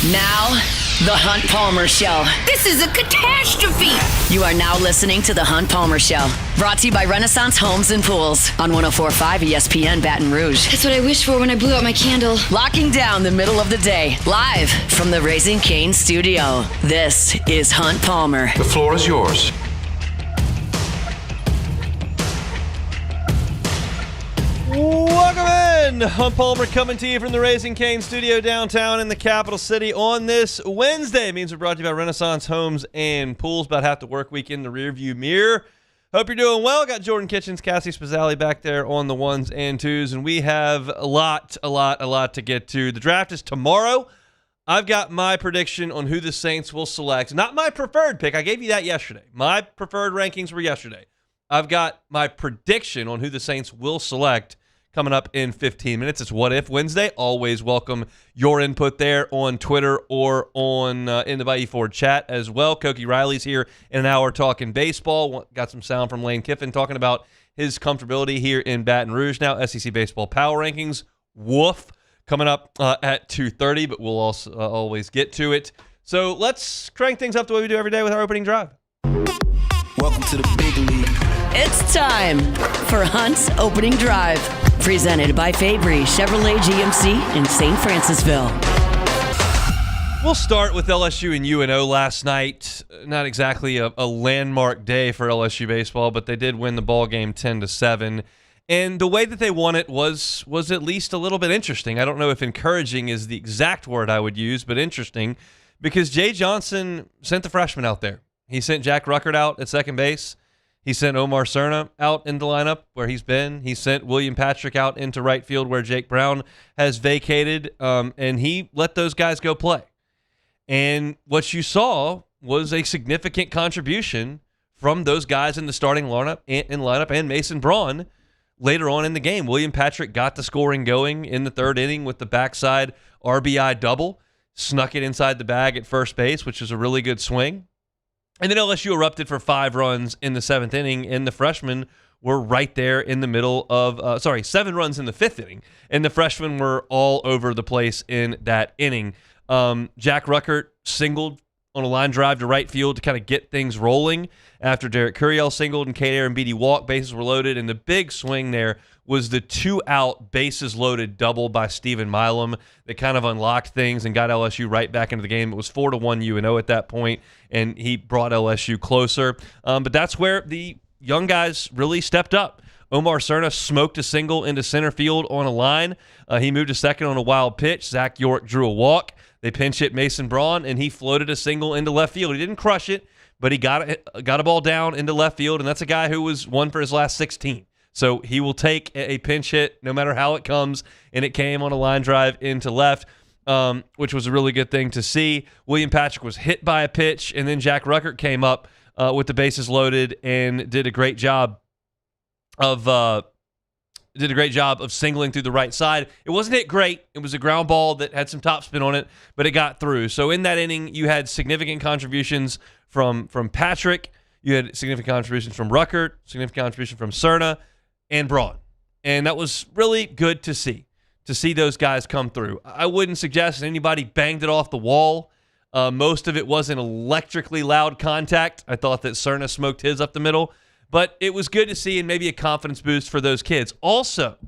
Now, The Hunt Palmer Show. This is a catastrophe. You are now listening to The Hunt Palmer Show. Brought to you by Renaissance Homes and Pools on 104.5 ESPN Baton Rouge. That's what I wished for when I blew out my candle. Locking down the middle of the day. Live from the Raising Cane studio. This is Hunt Palmer. The floor is yours. Welcome in! Hunt Palmer coming to you from the Raising Cane studio downtown in the capital city on this Wednesday. It means we're brought to you by Renaissance Homes and Pools. About half the work week in the rearview mirror. Hope you're doing well. Got Jordan Kitchens, Cassie Spazzali back there on the ones and twos, and we have a lot to get to. The draft is tomorrow. I've got my prediction on who the Saints will select. Not my preferred pick. I gave you that yesterday. My preferred rankings were yesterday. I've got my prediction on who the Saints will select coming up in 15 minutes. It's What If Wednesday. Always welcome your input there on Twitter or on in the Bayou Ford chat as well. Koki Riley's here in an hour talking baseball. Got some sound from Lane Kiffin talking about his comfortability here in Baton Rouge now. SEC Baseball Power Rankings. Woof. Coming up at 2:30, but we'll also always get to it. So let's crank things up the way we do every day with our opening drive. Welcome to the big league. It's time for Hunt's Opening Drive. Presented by Fabry Chevrolet GMC in St. Francisville. We'll start with LSU and UNO last night. Not exactly a landmark day for LSU baseball, but they did win the ball game 10-7. And the way that they won it was at least a little bit interesting. I don't know if encouraging is the exact word I would use, but interesting, because Jay Johnson sent the freshman out there. He sent Jack Ruckert out at second base. He sent Omar Cerna out in the lineup where he's been. He sent William Patrick out into right field where Jake Brown has vacated, and he let those guys go play. And what you saw was a significant contribution from those guys in the starting lineup and Mason Braun later on in the game. William Patrick got the scoring going in the third inning with the backside RBI double, snuck it inside the bag at first base, which was a really good swing. And then LSU erupted for 5 runs in the 7th inning, and the freshmen were right there in the middle of 7 runs in the 5th inning, and the freshmen were all over the place in that inning. Jack Ruckert singled on a line drive to right field to kind of get things rolling after Derek Curiel singled and Kate Aaron Beatty walked. Bases were loaded, and the big swing there was the 2-out bases loaded double by Stephen Milam that kind of unlocked things and got LSU right back into the game. It was 4-1 UNO at that point, and he brought LSU closer. But that's where the young guys really stepped up. Omar Cerna smoked a single into center field on a line. He moved to second on a wild pitch. Zach York drew a walk. They pinch hit Mason Braun, and he floated a single into left field. He didn't crush it, but he got a ball down into left field, and that's a guy who was 1 for his last 16. So he will take a pinch hit no matter how it comes, and it came on a line drive into left, which was a really good thing to see. William Patrick was hit by a pitch, and then Jack Ruckert came up with the bases loaded and did a great job of singling through the right side. It wasn't hit great. It was a ground ball that had some topspin on it, but it got through. So in that inning, you had significant contributions from Patrick. You had significant contributions from Ruckert, significant contribution from Cerna, and Braun. And that was really good to see those guys come through. I wouldn't suggest that anybody banged it off the wall. Most of it wasn't electrically loud contact. I thought that Cerna smoked his up the middle. But it was good to see and maybe a confidence boost for those kids. Also,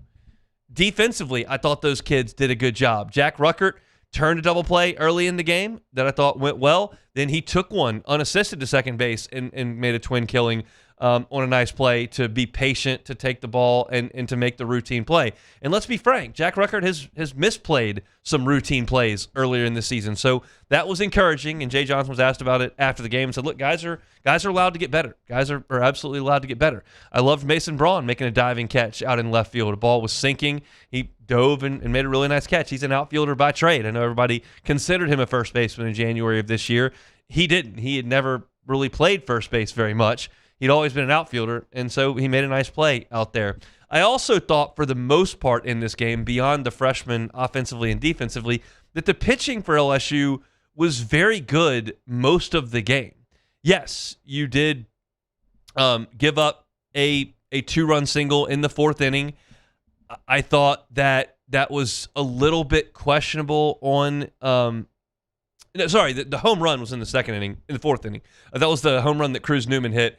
defensively, I thought those kids did a good job. Jack Ruckert turned a double play early in the game that I thought went well. Then he took one unassisted to second base and made a twin killing on a nice play to be patient, to take the ball, and to make the routine play. And let's be frank, Jack Ruckert has misplayed some routine plays earlier in the season. So that was encouraging, and Jay Johnson was asked about it after the game and said, look, guys are allowed to get better. Guys are absolutely allowed to get better. I loved Mason Braun making a diving catch out in left field. The ball was sinking. He dove and made a really nice catch. He's an outfielder by trade. I know everybody considered him a first baseman in January of this year. He didn't. He had never really played first base very much. He'd always been an outfielder, and so he made a nice play out there. I also thought for the most part in this game, beyond the freshmen offensively and defensively, that the pitching for LSU was very good most of the game. Yes, you did give up a 2-run single in the 4th inning. I thought that was a little bit questionable on No, sorry, the home run was in the fourth inning. That was the home run that Cruz Newman hit.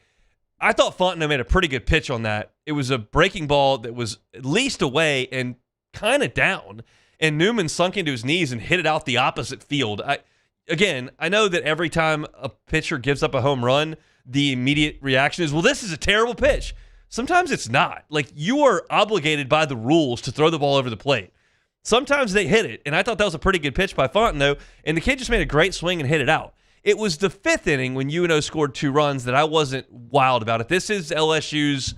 I thought Fontenot made a pretty good pitch on that. It was a breaking ball that was at least away and kind of down, and Newman sunk into his knees and hit it out the opposite field. I know that every time a pitcher gives up a home run, the immediate reaction is, well, this is a terrible pitch. Sometimes it's not. Like, you are obligated by the rules to throw the ball over the plate. Sometimes they hit it, and I thought that was a pretty good pitch by Fontenot, and the kid just made a great swing and hit it out. It was the fifth inning when UNO scored 2 runs that I wasn't wild about it. This is LSU's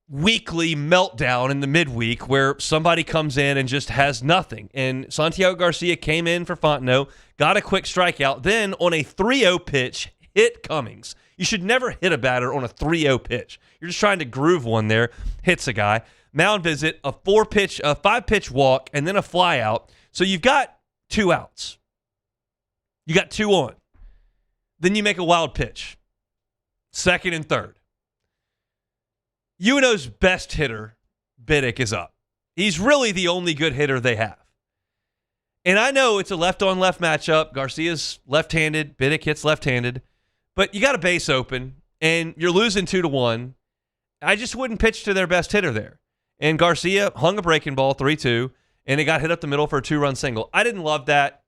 weekly meltdown in the midweek where somebody comes in and just has nothing. And Santiago Garcia came in for Fontenot, got a quick strikeout, then on a 3-0 pitch, hit Cummings. You should never hit a batter on a 3-0 pitch. You're just trying to groove one there, hits a guy. Mound visit, a 5-pitch walk, and then a fly out. So you've got 2 outs. You got 2 on. Then you make a wild pitch. Second and third. UNO's best hitter, Biddick, is up. He's really the only good hitter they have. And I know it's a left-on-left matchup. Garcia's left-handed. Biddick hits left-handed. But you got a base open, and you're losing 2-1. I just wouldn't pitch to their best hitter there. And Garcia hung a breaking ball, 3-2, and it got hit up the middle for a 2-run single. I didn't love that.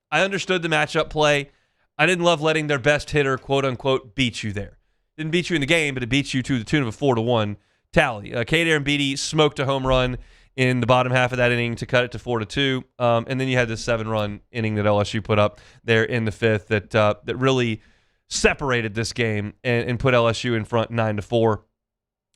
I understood the matchup play. I didn't love letting their best hitter, quote-unquote, beat you there. Didn't beat you in the game, but it beat you to the tune of a 4-1 tally. Cade Arambidi smoked a home run in the bottom half of that inning to cut it to 4-2. And then you had this 7-run inning that LSU put up there in the fifth that really separated this game and put LSU in front 9-4.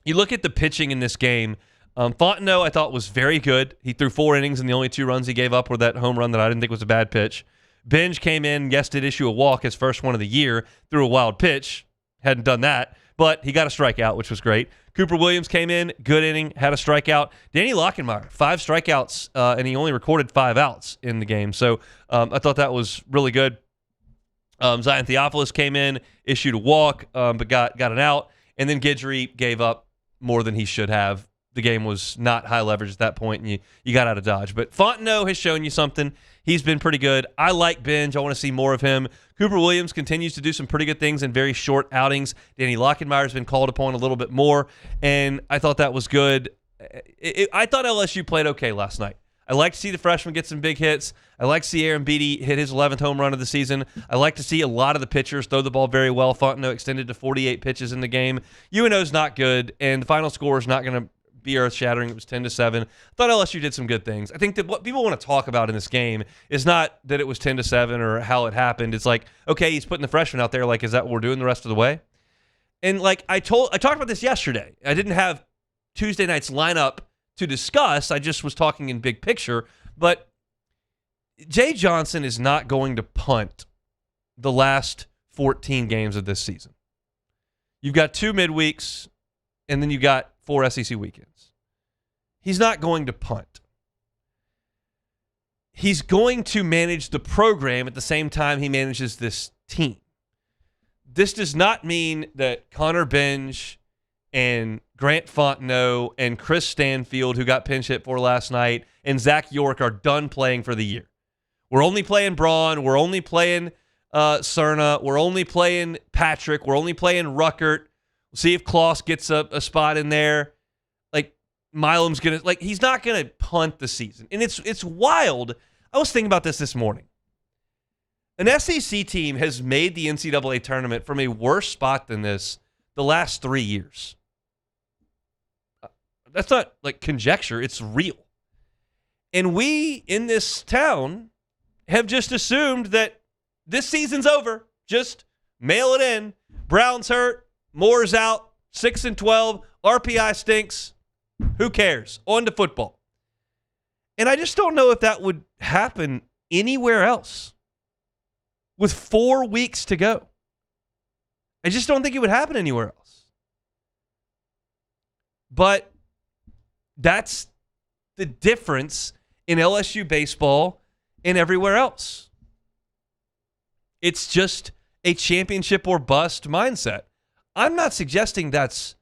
You look at the pitching in this game. Fontenot, I thought, was very good. He threw 4 innings, and the only 2 runs he gave up were that home run that I didn't think was a bad pitch. Benj came in, yes, did issue a walk, his first one of the year, threw a wild pitch. Hadn't done that, but he got a strikeout, which was great. Cooper Williams came in, good inning, had a strikeout. Danny Lockenmeyer, 5 strikeouts, and he only recorded 5 outs in the game. So I thought that was really good. Zion Theophilus came in, issued a walk, but got an out. And then Guidry gave up more than he should have. The game was not high leverage at that point, and you got out of Dodge. But Fontenot has shown you something. He's been pretty good. I like Benj. I want to see more of him. Cooper Williams continues to do some pretty good things in very short outings. Danny Lockenmeyer has been called upon a little bit more, and I thought that was good. I thought LSU played okay last night. I like to see the freshman get some big hits. I like to see Aaron Beatty hit his 11th home run of the season. I like to see a lot of the pitchers throw the ball very well. Fontenot extended to 48 pitches in the game. UNO's not good, and the final score is not going to be earth-shattering. It was 10-7. I thought LSU did some good things. I think that what people want to talk about in this game is not that it was 10-7 or how it happened. It's like, okay, he's putting the freshman out there. Like, is that what we're doing the rest of the way? And like I talked about this yesterday. I didn't have Tuesday night's lineup to discuss. I just was talking in big picture. But Jay Johnson is not going to punt the last 14 games of this season. You've got 2 midweeks, and then you got 4 SEC weekends. He's not going to punt. He's going to manage the program at the same time he manages this team. This does not mean that Connor Benj and Grant Fontenot and Chris Stanfield, who got pinch hit for last night, and Zach York are done playing for the year. We're only playing Braun. We're only playing Cerna. We're only playing Patrick. We're only playing Ruckert. We'll see if Kloss gets a spot in there. Like, Milam's going to, he's not going to punt the season. And it's wild. I was thinking about this morning. An SEC team has made the NCAA tournament from a worse spot than this the last 3 years. That's not conjecture. It's real. And we in this town have just assumed that this season's over. Just mail it in. Brown's hurt. Moore's out. 6-12. RPI stinks. Who cares? On to football. And I just don't know if that would happen anywhere else with 4 weeks to go. I just don't think it would happen anywhere else. But that's the difference in LSU baseball and everywhere else. It's just a championship or bust mindset. I'm not suggesting that's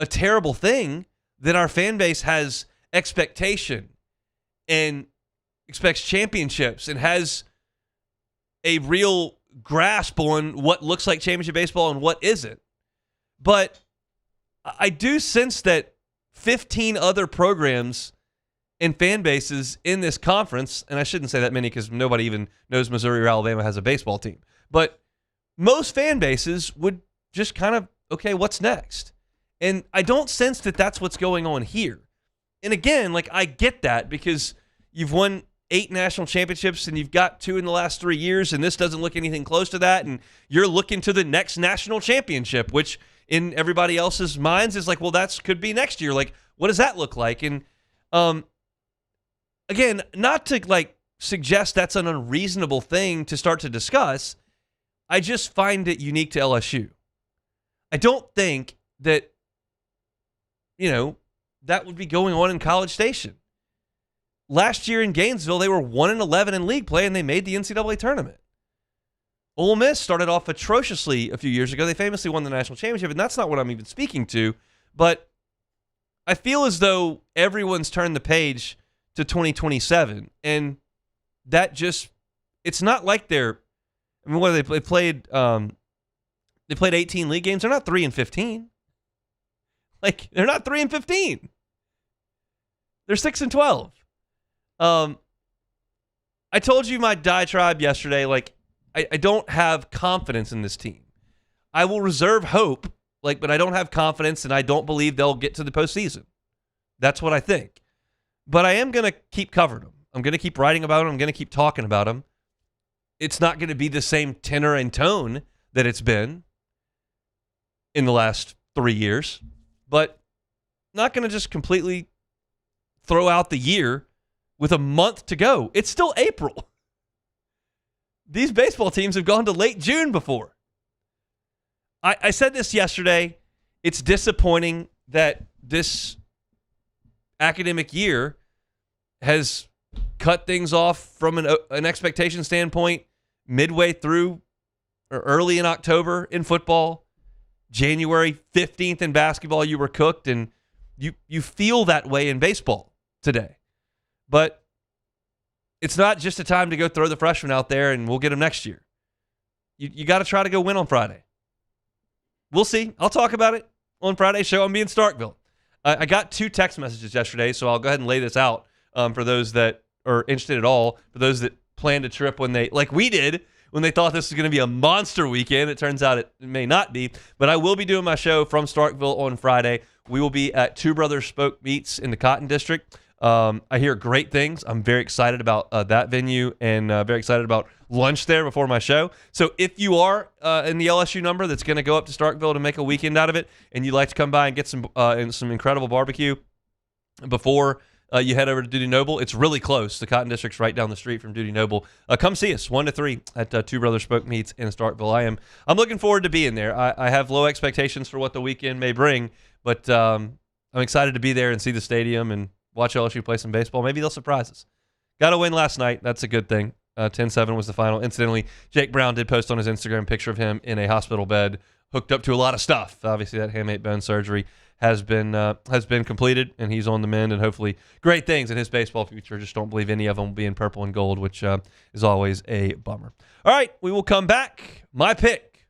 a terrible thing, that our fan base has expectation and expects championships and has a real grasp on what looks like championship baseball and what isn't. But I do sense that 15 other programs and fan bases in this conference, and I shouldn't say that many because nobody even knows Missouri or Alabama has a baseball team, but most fan bases would just kind of, okay, what's next? And I don't sense that that's what's going on here. And again, like, I get that because you've won 8 national championships and you've got 2 in the last 3 years, and this doesn't look anything close to that, and you're looking to the next national championship, which in everybody else's minds is like, well, that could be next year. Like, what does that look like? And again, not to like suggest that's an unreasonable thing to start to discuss. I just find it unique to LSU. I don't think that, that would be going on in College Station. Last year in Gainesville, they were 1-11 in league play, and they made the NCAA tournament. Ole Miss started off atrociously a few years ago. They famously won the national championship, and that's not what I'm even speaking to. But I feel as though everyone's turned the page to 2027, and that just, it's not like they're, I mean, what are they played? They played 18 league games. They're not 3-15. Like, they're not 3-15. They're 6-12. I told you my diatribe yesterday. Like, I don't have confidence in this team. I will reserve hope, but I don't have confidence, and I don't believe they'll get to the postseason. That's what I think. But I am going to keep covering them. I'm going to keep writing about them. I'm going to keep talking about them. It's not going to be the same tenor and tone that it's been in the last 3 years, but not going to just completely throw out the year with a month to go. It's still April. These baseball teams have gone to late June before. I said this yesterday. It's disappointing that this academic year has cut things off from an expectation standpoint midway through or early in October in football. January 15th in basketball, you were cooked, and you feel that way in baseball today. But it's not just a time to go throw the freshmen out there and we'll get them next year. You got to try to go win on Friday. We'll see. I'll talk about it on Friday's show. I'm being Starkville. I got 2 text messages yesterday, so I'll go ahead and lay this out for those that are interested at all, for those that planned a trip when they, like we did, when they thought this was going to be a monster weekend. It turns out it may not be, but I will be doing my show from Starkville on Friday. We will be at Two Brothers Spoke Meats in the Cotton District. I hear great things. I'm very excited about that venue and very excited about lunch there before my show. So if you are in the LSU number that's going to go up to Starkville to make a weekend out of it, and you'd like to come by and get some incredible barbecue before you head over to Duty Noble, it's really close. The Cotton District's right down the street from Duty Noble. Come see us 1 to 3 at Two Brothers Spoke Meats in Starkville. I'm looking forward to being there. I have low expectations for what the weekend may bring, but I'm excited to be there and see the stadium and watch LSU play some baseball. Maybe they'll surprise us. Got a win last night. That's a good thing. 10-7 was the final. Incidentally, Jake Brown did post on his Instagram a picture of him in a hospital bed, hooked up to a lot of stuff. Obviously, that hamate bone surgery has been completed, and he's on the mend, and hopefully great things in his baseball future. Just don't believe any of them will be in purple and gold, which is always a bummer. All right, we will come back. My pick,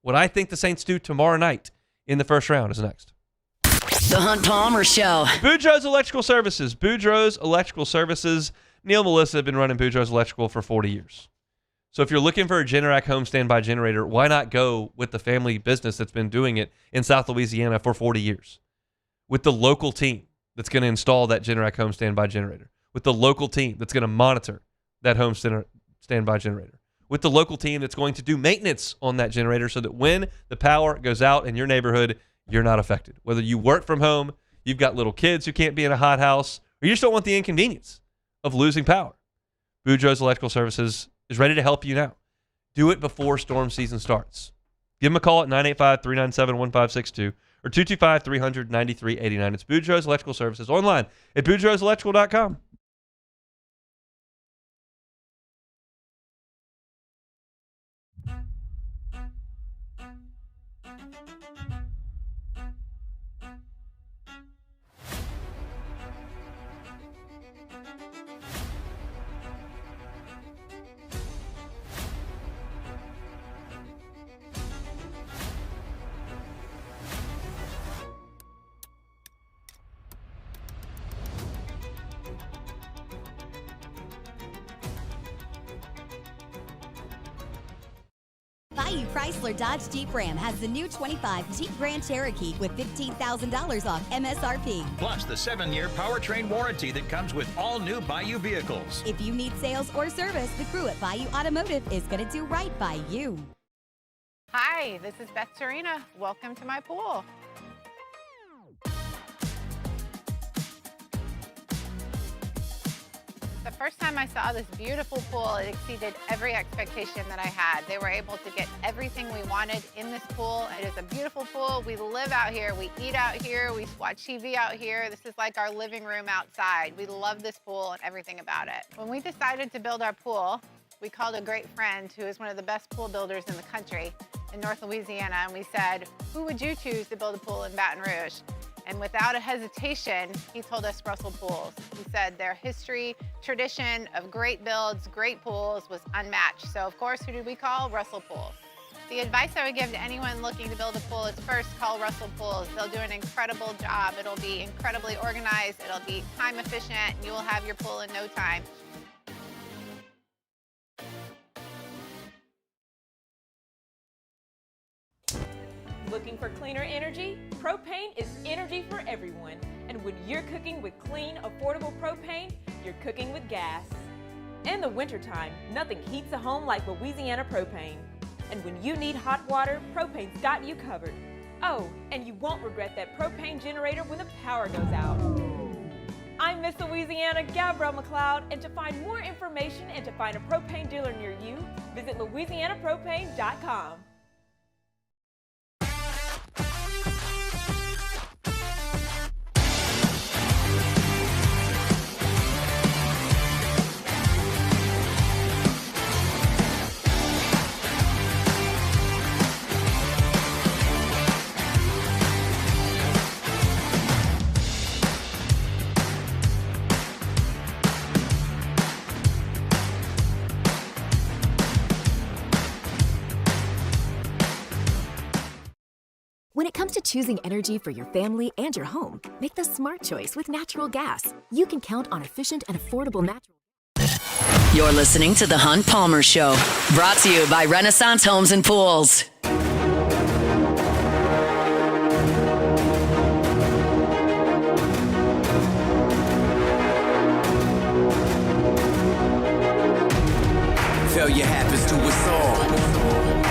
what I think the Saints do tomorrow night in the first round, is next. The Hunt Palmer Show. Boudreaux's Electrical Services. Boudreaux's Electrical Services. Neil and Melissa have been running Boudreaux's Electrical for 40 years. So if you're looking for a Generac home standby generator, why not go with the family business that's been doing it in South Louisiana for 40 years? With the local team that's going to install that Generac home standby generator. With the local team that's going to monitor that home standby generator. With the local team that's going to do maintenance on that generator so that when the power goes out in your neighborhood, you're not affected. Whether you work from home, you've got little kids who can't be in a hot house, or you just don't want the inconvenience of losing power. Boudreaux's Electrical Services is ready to help you now. Do it before storm season starts. Give them a call at 985-397-1562 or 225-300-9389. It's Boudreaux's Electrical Services online at boudreauxelectrical.com. Hey, Chrysler Dodge Jeep Ram has the new 25 Jeep Grand Cherokee with $15,000 off MSRP. Plus the 7-year powertrain warranty that comes with all new Bayou vehicles. If you need sales or service, the crew at Bayou Automotive is going to do right by you. Hi, this is Beth Serena. Welcome to my pool. The first time I saw this beautiful pool, it exceeded every expectation that I had. They were able to get everything we wanted in this pool. It is a beautiful pool. We live out here, we eat out here, we watch TV out here. This is like our living room outside. We love this pool and everything about it. When we decided to build our pool, we called a great friend who is one of the best pool builders in the country in North Louisiana, and we said, who would you choose to build a pool in Baton Rouge? And without a hesitation, he told us Russell Pools. He said their history, tradition of great builds, great pools was unmatched. So of course, who did we call? Russell Pools. The advice I would give to anyone looking to build a pool is first call Russell Pools. They'll do an incredible job. It'll be incredibly organized. It'll be time efficient, and you will have your pool in no time. Looking for cleaner energy? Propane is energy for everyone. And when you're cooking with clean, affordable propane, you're cooking with gas. In the wintertime, nothing heats a home like Louisiana propane. And when you need hot water, propane's got you covered. Oh, and you won't regret that propane generator when the power goes out. I'm Miss Louisiana, Gabrielle McLeod, and to find more information and to find a propane dealer near you, visit louisianapropane.com. When it comes to choosing energy for your family and your home, make the smart choice with natural gas. You can count on efficient and affordable natural. You're listening to The Hunt Palmer Show, brought to you by Renaissance Homes and Pools. Failure happens to us all,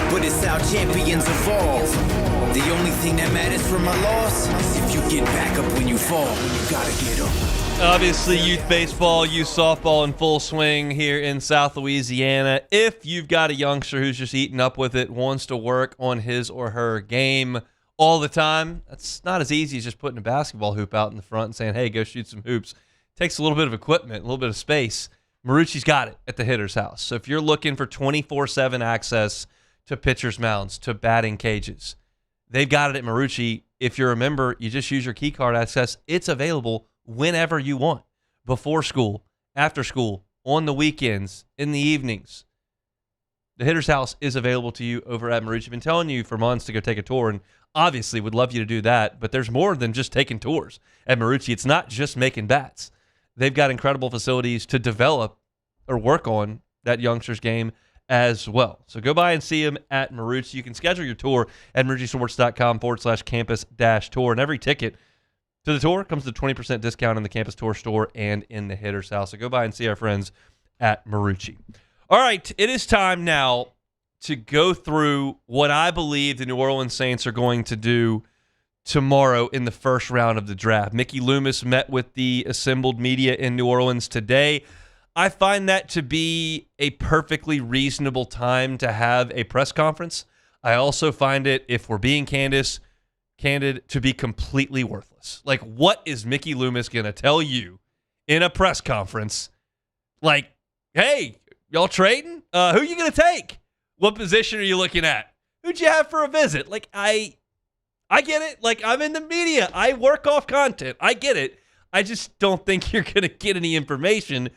but it's how champions evolve. The only thing that matters from a loss is if you get back up when you fall. You gotta get up. Obviously, youth baseball, youth softball in full swing here in South Louisiana. If you've got a youngster who's just eating up with it, wants to work on his or her game all the time, that's not as easy as just putting a basketball hoop out in the front and saying, hey, go shoot some hoops. It takes a little bit of equipment, a little bit of space. Marucci's got it at the Hitter's House. So if you're looking for 24/7 access to pitcher's mounds, to batting cages, they've got it at Marucci. If you're a member, you just use your key card access. It's available whenever you want, before school, after school, on the weekends, in the evenings. The Hitter's House is available to you over at Marucci. I've been telling you for months to go take a tour, and obviously would love you to do that, but there's more than just taking tours at Marucci. It's not just making bats. They've got incredible facilities to develop or work on that youngster's game as well. So go by and see them at Marucci. You can schedule your tour at maruccisports.com/campus-tour. And every ticket to the tour comes with a 20% discount in the campus tour store and in the Hitter's House. So go by and see our friends at Marucci. All right, it is time now to go through what I believe the New Orleans Saints are going to do tomorrow in the first round of the draft. Mickey Loomis met with the assembled media in New Orleans today. I find that to be a perfectly reasonable time to have a press conference. I also find it, if we're being candid, to be completely worthless. Like, what is Mickey Loomis going to tell you in a press conference? Like, hey, y'all trading? Who are you going to take? What position are you looking at? Who'd you have for a visit? Like, I get it. Like, I'm in the media. I work off content. I get it. I just don't think you're going to get any information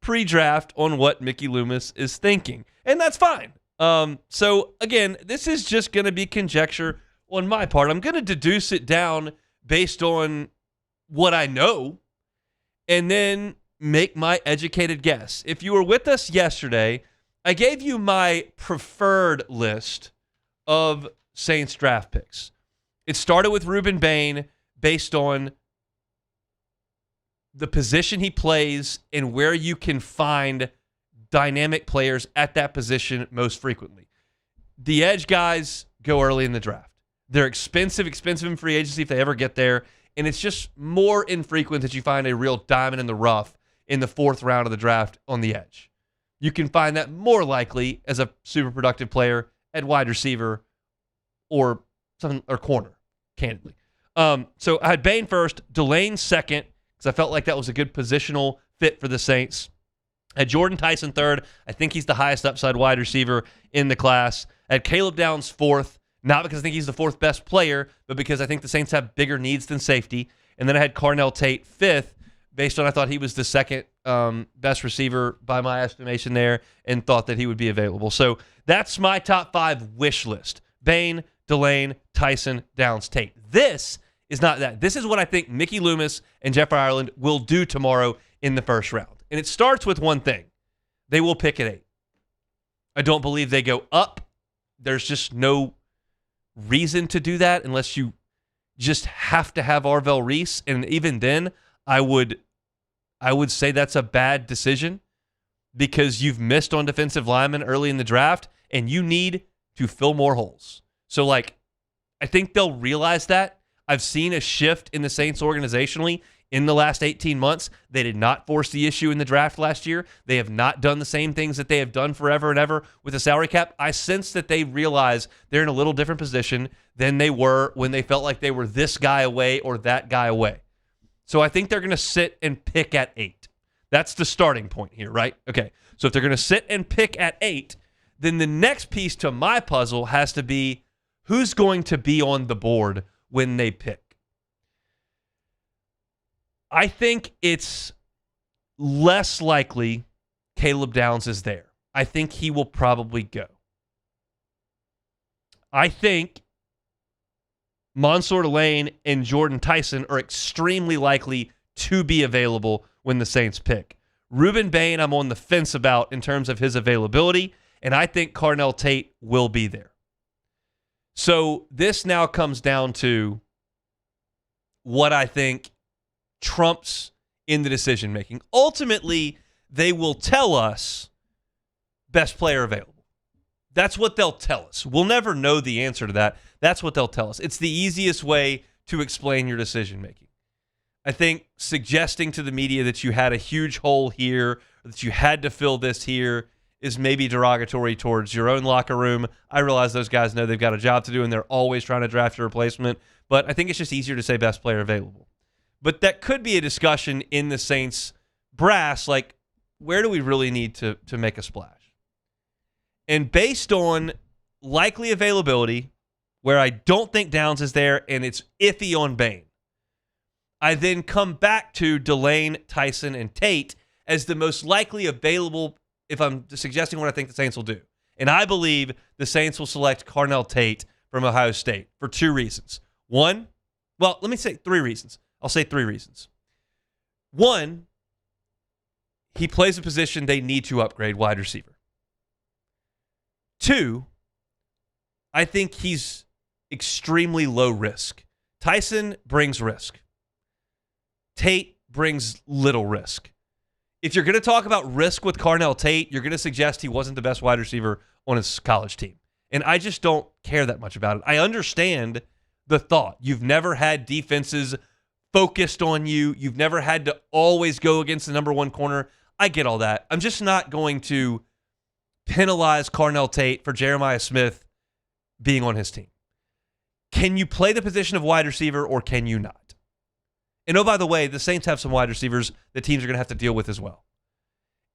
pre-draft on what Mickey Loomis is thinking. And that's fine. So, again, this is just going to be conjecture on my part. I'm going to deduce it down based on what I know and then make my educated guess. If you were with us yesterday, I gave you my preferred list of Saints draft picks. It started with Reuben Bain based on the position he plays and where you can find dynamic players at that position most frequently. The edge guys go early in the draft. They're expensive in free agency if they ever get there, and it's just more infrequent that you find a real diamond in the rough in the 4th round of the draft on the edge. You can find that more likely as a super productive player at wide receiver or corner, candidly. So I had Bain first, Delane second, because I felt like that was a good positional fit for the Saints. I had Jordan Tyson third. I think he's the highest upside wide receiver in the class. I had Caleb Downs fourth, not because I think he's the 4th best player, but because I think the Saints have bigger needs than safety. And then I had Carnell Tate fifth, based on I thought he was the 2nd best receiver by my estimation there, and thought that he would be available. So that's my top 5 wish list. Bain, Delane, Tyson, Downs, Tate. This is not that. This is what I think Mickey Loomis and Jeff Ireland will do tomorrow in the first round. And it starts with one thing. They will pick at 8. I don't believe they go up. There's just no reason to do that unless you just have to have Arvell Reese. And even then, I would say that's a bad decision because you've missed on defensive linemen early in the draft and you need to fill more holes. So, I think they'll realize that. I've seen a shift in the Saints organizationally in the last 18 months. They did not force the issue in the draft last year. They have not done the same things that they have done forever and ever with the salary cap. I sense that they realize they're in a little different position than they were when they felt like they were this guy away or that guy away. So I think they're going to sit and pick at 8. That's the starting point here, right? Okay, so if they're going to sit and pick at 8, then the next piece to my puzzle has to be who's going to be on the board when they pick. I think it's less likely Caleb Downs is there. I think he will probably go. I think Mansour Delane and Jordan Tyson are extremely likely to be available when the Saints pick. Reuben Bain, I'm on the fence about in terms of his availability, and I think Carnell Tate will be there. So this now comes down to what I think trumps in the decision-making. Ultimately, they will tell us best player available. That's what they'll tell us. We'll never know the answer to that. That's what they'll tell us. It's the easiest way to explain your decision-making. I think suggesting to the media that you had a huge hole here, or that you had to fill this here, is maybe derogatory towards your own locker room. I realize those guys know they've got a job to do, and they're always trying to draft a replacement, but I think it's just easier to say best player available. But that could be a discussion in the Saints brass, like, where do we really need to make a splash? And based on likely availability, where I don't think Downs is there and it's iffy on Bain, I then come back to Delane, Tyson, and Tate as the most likely available if I'm suggesting what I think the Saints will do. And I believe the Saints will select Carnell Tate from Ohio State for 2 reasons. One, well, let me say 3 reasons. I'll say 3 reasons. One, he plays a position they need to upgrade, wide receiver. 2, I think he's extremely low risk. Tyson brings risk. Tate brings little risk. If you're going to talk about risk with Carnell Tate, you're going to suggest he wasn't the best wide receiver on his college team. And I just don't care that much about it. I understand the thought. You've never had defenses focused on you. You've never had to always go against the number 1 corner. I get all that. I'm just not going to penalize Carnell Tate for Jeremiah Smith being on his team. Can you play the position of wide receiver or can you not? And oh, by the way, the Saints have some wide receivers that teams are going to have to deal with as well.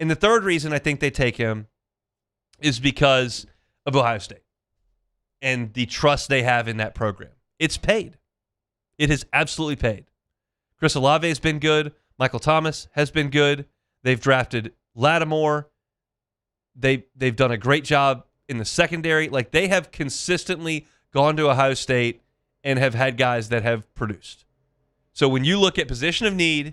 And the third reason I think they take him is because of Ohio State and the trust they have in that program. It's paid. It has absolutely paid. Chris Olave has been good. Michael Thomas has been good. They've drafted Lattimore. They've done a great job in the secondary. Like, they have consistently gone to Ohio State and have had guys that have produced. So when you look at position of need,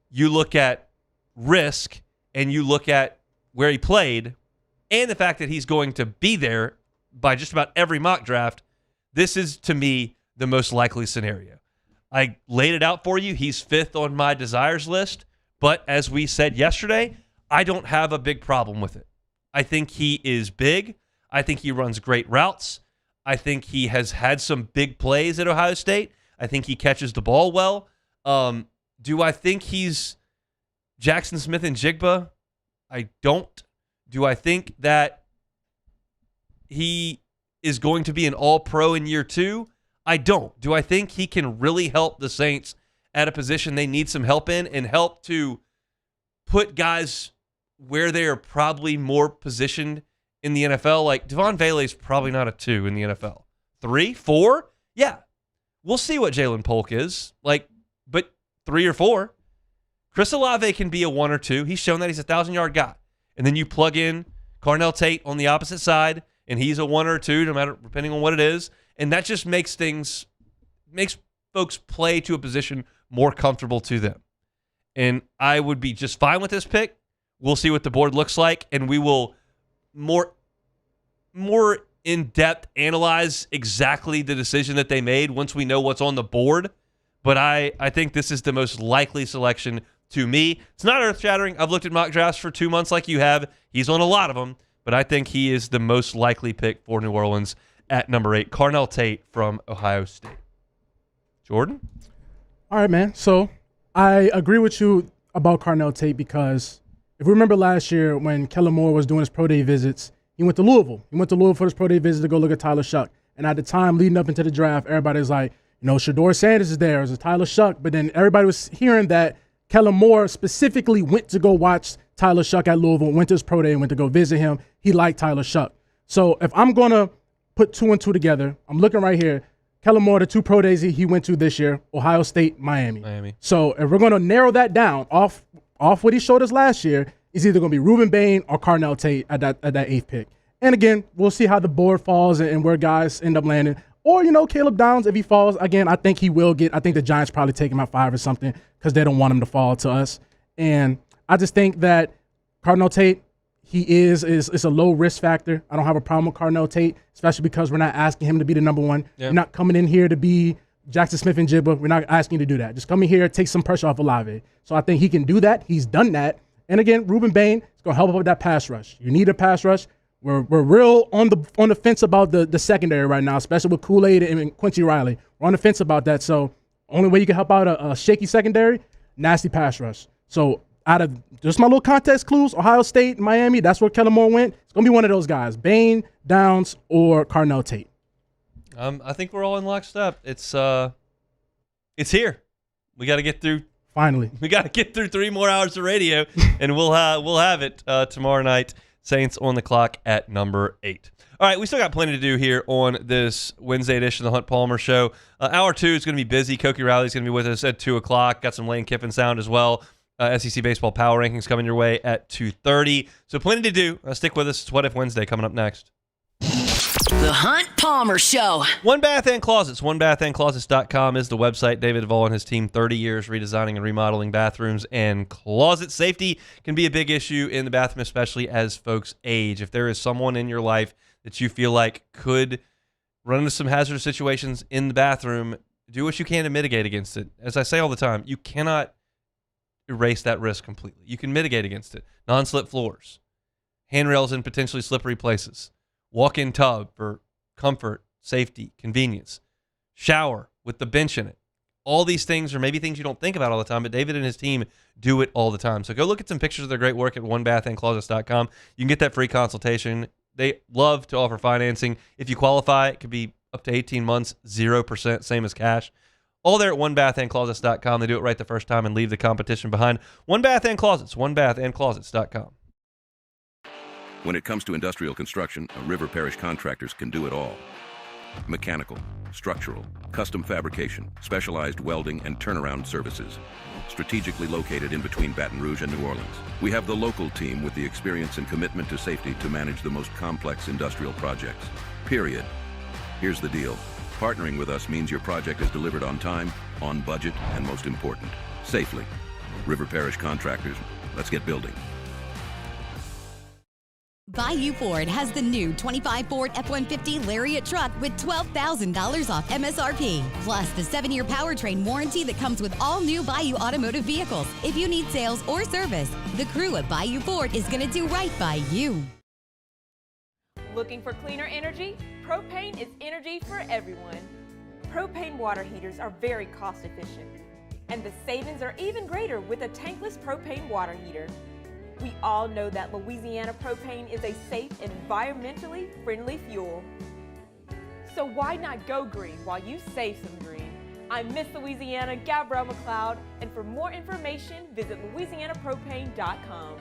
you look at risk, and you look at where he played and the fact that he's going to be there by just about every mock draft, this is, to me, the most likely scenario. I laid it out for you. He's 5th on my desires list, but as we said yesterday, I don't have a big problem with it. I think he is big. I think he runs great routes. I think he has had some big plays at Ohio State. I think he catches the ball well. Do I think he's Jackson Smith and Jigba? I don't. Do I think that he is going to be an all-pro in year 2? I don't. Do I think he can really help the Saints at a position they need some help in and help to put guys where they are probably more positioned in the NFL? Like, Devon Vele's probably not a 2 in the NFL. 3? 4? Yeah. We'll see what Jalen Polk is. But 3 or 4. Chris Olave can be a 1 or 2. He's shown that he's a 1,000-yard guy. And then you plug in Carnell Tate on the opposite side, and he's a 1 or 2, no matter, depending on what it is. And that just makes folks play to a position more comfortable to them. And I would be just fine with this pick. We'll see what the board looks like, and we will more in-depth analyze exactly the decision that they made once we know what's on the board. But I think this is the most likely selection to me. It's not earth-shattering. I've looked at mock drafts for 2 months like you have. He's on a lot of them, but I think he is the most likely pick for New Orleans at number 8. Carnell Tate from Ohio State. Jordan? All right, man. So I agree with you about Carnell Tate because if we remember last year when Kellen Moore was doing his pro day visits, he went to Louisville. He went to Louisville for his pro day visit to go look at Tyler Shuck. And at the time leading up into the draft, everybody was like, Shador Sanders is there. Is Tyler Shuck? But then everybody was hearing that Kellen Moore specifically went to go watch Tyler Shuck at Louisville, went to his pro day and went to go visit him. He liked Tyler Shuck. So if I'm going to put 2 and 2 together, I'm looking right here. Kellen Moore, the 2 pro days he went to this year, Ohio State, Miami. So if we're going to narrow that down off what he showed us last year, it's either going to be Ruben Bain or Carnell Tate at that 8th pick. And again, we'll see how the board falls and where guys end up landing. Or, Caleb Downs, if he falls, again, I think he will get. I think the Giants probably take him at 5 or something because they don't want him to fall to us. And I just think that Carnell Tate, he is a low risk factor. I don't have a problem with Carnell Tate, especially because we're not asking him to be the number 1. Yeah. You're not coming in here to be Jackson Smith and Jigba. We're not asking you to do that. Just come in here, take some pressure off Olave. So I think he can do that. He's done that. And again, Ruben Bain is going to help out with that pass rush. You need a pass rush. We're real on the fence about the secondary right now, especially with Kool-Aid and Quincy Riley. We're on the fence about that. So only way you can help out a shaky secondary, nasty pass rush. So out of just my little context clues, Ohio State, Miami, that's where Kellen Moore went. It's going to be one of those guys, Bain, Downs, or Carnell Tate. I think we're all in lockstep. It's here. We got to get through. Finally. We got to get through 3 more hours of radio, and we'll have it tomorrow night. Saints on the clock at number 8. All right, we still got plenty to do here on this Wednesday edition of the Hunt Palmer Show. Hour 2 is going to be busy. Koki Riley is going to be with us at 2 o'clock. Got some Lane Kiffin sound as well. SEC Baseball Power Rankings coming your way at 2:30. So plenty to do. Stick with us. It's What If Wednesday coming up next. The Hunt Palmer Show. One Bath and Closets. OneBathAndClosets.com is the website. David Duvall and his team, 30 years redesigning and remodeling bathrooms and closets. Safety can be a big issue in the bathroom, especially as folks age. If there is someone in your life that you feel like could run into some hazardous situations in the bathroom, do what you can to mitigate against it. As I say all the time, you cannot erase that risk completely. You can mitigate against it. Non-slip floors, handrails in potentially slippery places, walk-in tub for comfort, safety, convenience, shower with the bench in it. All these things are maybe things you don't think about all the time, but David and his team do it all the time. So go look at some pictures of their great work at OneBathAndClosets.com. You can get that free consultation. They love to offer financing. If you qualify, it could be up to 18 months, 0%, same as cash. All there at OneBathAndClosets.com. They do it right the first time and leave the competition behind. One Bath and Closets, OneBathAndClosets.com. When it comes to industrial construction, River Parish Contractors can do it all. Mechanical, structural, custom fabrication, specialized welding, and turnaround services. Strategically located in between Baton Rouge and New Orleans, we have the local team with the experience and commitment to safety to manage the most complex industrial projects. Period. Here's the deal. Partnering with us means your project is delivered on time, on budget, and most important, safely. River Parish Contractors, let's get building. Bayou Ford has the new 25 Ford F-150 Lariat truck with $12,000 off MSRP. Plus the 7-year powertrain warranty that comes with all new Bayou automotive vehicles. If you need sales or service, the crew at Bayou Ford is going to do right by you. Looking for cleaner energy? Propane is energy for everyone. Propane water heaters are very cost efficient, and the savings are even greater with a tankless propane water heater. We all know that Louisiana propane is a safe and environmentally friendly fuel. So why not go green while you save some green? I'm Miss Louisiana, Gabrielle McLeod, and for more information, visit louisianapropane.com.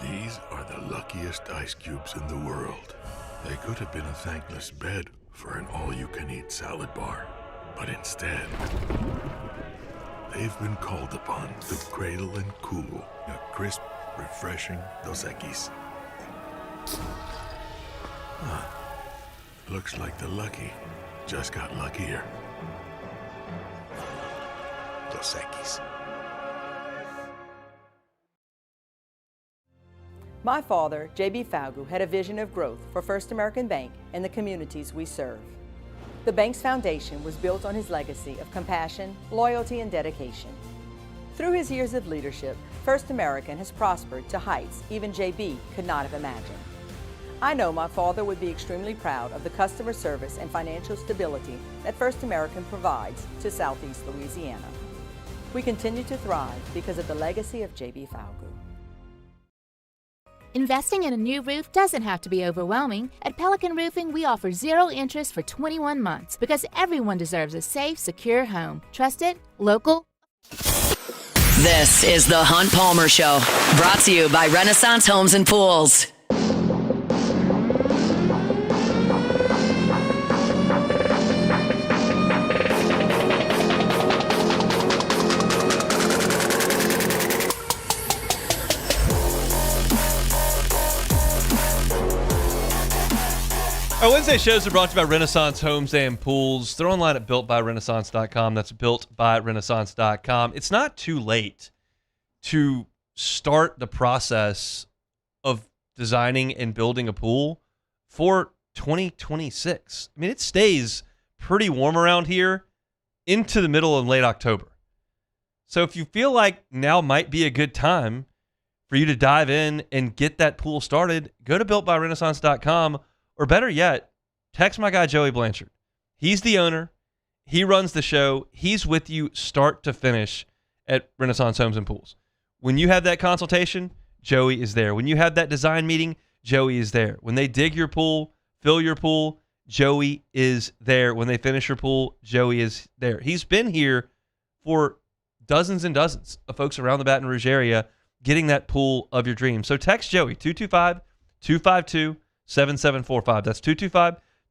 These are the luckiest ice cubes in the world. They could have been a thankless bed for an all-you-can-eat salad bar. But instead, they've been called upon to cradle and cool a crisp, refreshing Dos Equis. Looks like the lucky just got luckier. Dos Equis. My father, J.B. Falgu, had a vision of growth for First American Bank and the communities we serve. The bank's foundation was built on his legacy of compassion, loyalty, and dedication. Through his years of leadership, First American has prospered to heights even J.B. could not have imagined. I know my father would be extremely proud of the customer service and financial stability that First American provides to Southeast Louisiana. We continue to thrive because of the legacy of J.B. Falgu. Investing in a new roof doesn't have to be overwhelming. At Pelican Roofing, we offer 0 interest for 21 months because everyone deserves a safe, secure home. Trusted, local. This is the Hunt Palmer Show, brought to you by Renaissance Homes and Pools. Our Wednesday shows are brought to you by Renaissance Homes and Pools. They're online at builtbyrenaissance.com. That's builtbyrenaissance.com. It's not too late to start the process of designing and building a pool for 2026. I mean, it stays pretty warm around here into the middle and late October. So if you feel like now might be a good time for you to dive in and get that pool started, go to builtbyrenaissance.com. Or better yet, text my guy Joey Blanchard. He's the owner. He runs the show. He's with you start to finish at Renaissance Homes and Pools. When you have that consultation, Joey is there. When you have that design meeting, Joey is there. When they dig your pool, fill your pool, Joey is there. When they finish your pool, Joey is there. He's been here for dozens and dozens of folks around the Baton Rouge area getting that pool of your dreams. So text Joey, 225-252-7745. That's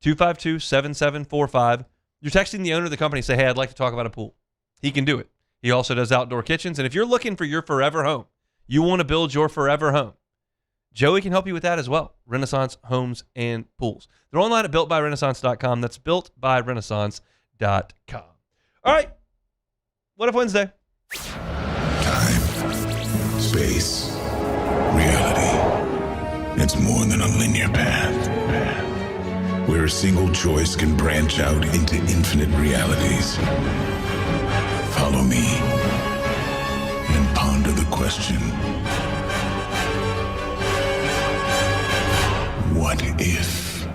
225-252-7745. You're texting the owner of the company, say, hey, I'd like to talk about a pool. He can do it. He also does outdoor kitchens. And if you're looking for your forever home, you want to build your forever home, Joey can help you with that as well. Renaissance Homes and Pools. They're online at builtbyrenaissance.com. That's builtbyrenaissance.com. All right. What if Wednesday? Time, space, reality. It's more than a linear path, where a single choice can branch out into infinite realities. Follow me and ponder the question, what if?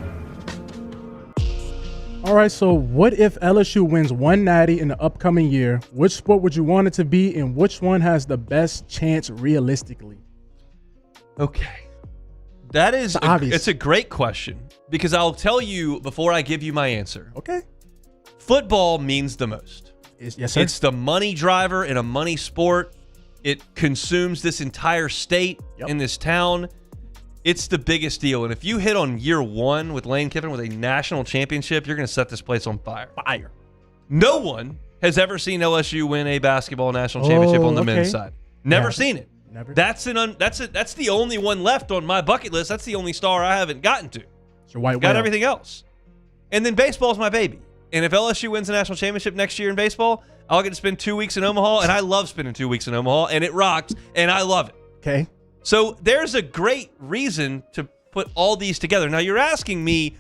All right, so what if LSU wins one natty in the upcoming year? Which sport would you want it to be, and which one has the best chance realistically? Okay. That is it's a great question because I'll tell you before I give you my answer. Okay. Football means the most. Yes, sir. It's the money driver in a money sport. It consumes this entire state in this town. It's the biggest deal. And if you hit on year one with Lane Kiffin with a national championship, you're going to set this place on fire. No one has ever seen LSU win a basketball national championship on the men's side. Never seen it. Never. That's the only one left on my bucket list. That's the only star I haven't gotten to. It's your white Got whale. everything else. And then baseball's my baby. And if LSU wins the national championship next year in baseball, I'll get to spend 2 weeks in Omaha, and I love spending 2 weeks in Omaha, and it rocks, and I love it. Okay. So there's a great reason to put all these together. Now, you're asking me,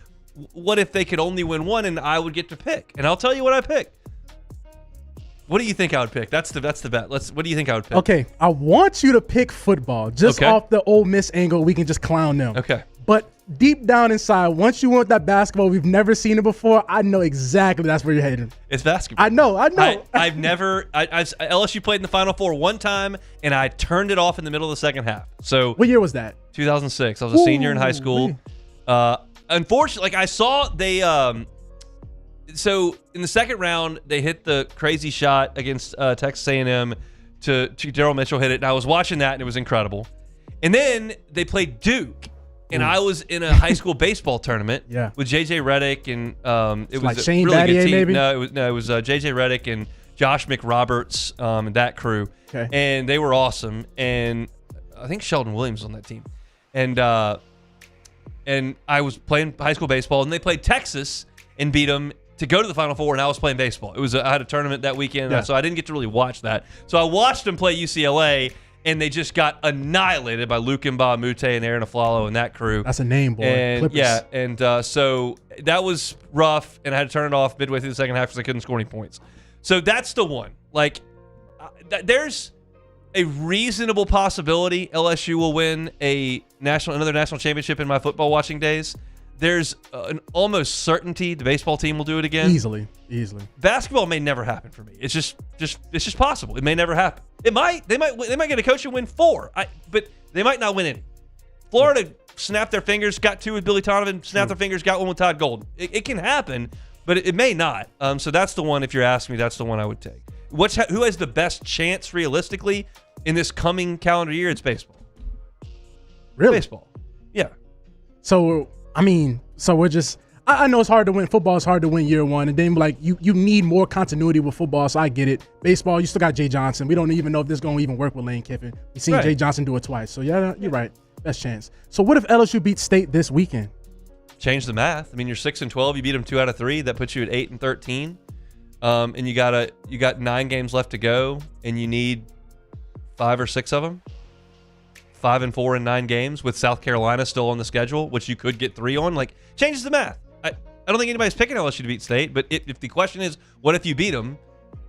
what if they could only win one, and I would get to pick? And I'll tell you what I pick. What do you think I would pick? That's the bet. What do you think I would pick? Okay, I want you to pick football. Just off the Ole Miss angle, we can just clown them. Okay. But deep down inside, once you want that basketball, we've never seen it before. I know exactly that's where you're heading. It's basketball. I know. I've never. LSU played in the Final Four one time, and I turned it off in the middle of the second half. So what year was that? 2006. I was a senior in high school. Unfortunately, I saw they. So in the second round, they hit the crazy shot against Texas A&M to Gerald Mitchell hit it, and I was watching that, and it was incredible. And then they played Duke. And I was in a high school baseball tournament with J.J. Redick, and it was like a Shane really Battier, good team. maybe? No, it was J.J. Redick and Josh McRoberts and that crew. Okay. And they were awesome. And I think Sheldon Williams was on that team. And I was playing high school baseball, and they played Texas and beat them to go to the Final Four, and I was playing baseball. I had a tournament that weekend, so I didn't get to really watch that. So I watched them play UCLA, and they just got annihilated by Luke Mbamute and Aaron Aflalo and that crew. That's a name, boy. And Clippers. so that was rough, and I had to turn it off midway through the second half because I couldn't score any points. So that's the one. Like, there's a reasonable possibility LSU will win another national championship in my football watching days. There's an almost certainty the baseball team will do it again. Easily. Basketball may never happen for me. It's just possible. It may never happen. It might. They might get a coach and win 4. But they might not win any. Florida snapped their fingers, got 2 with Billy Donovan, snapped their fingers, got 1 with Todd Golden. It can happen, but it may not. So that's the one. If you're asking me, that's the one I would take. Who has the best chance realistically in this coming calendar year? It's baseball. Really? Baseball. Yeah. So we're just. I know it's hard to win. Football is hard to win year one, and then you need more continuity with football. So I get it. Baseball, you still got Jay Johnson. We don't even know if this is going to even work with Lane Kiffin. We've seen Jay Johnson do it twice. So yeah, you're right. Best chance. So what if LSU beats State this weekend? Change the math. I mean, you're 6-12. You beat them 2 out of 3. That puts you at 8-13. And you got 9 games left to go, and you need 5 or 6 of them. 5-4 in 9 games with South Carolina still on the schedule, which you could get 3 on. Like, changes the math. I don't think anybody's picking LSU to beat State, but if the question is, what if you beat them,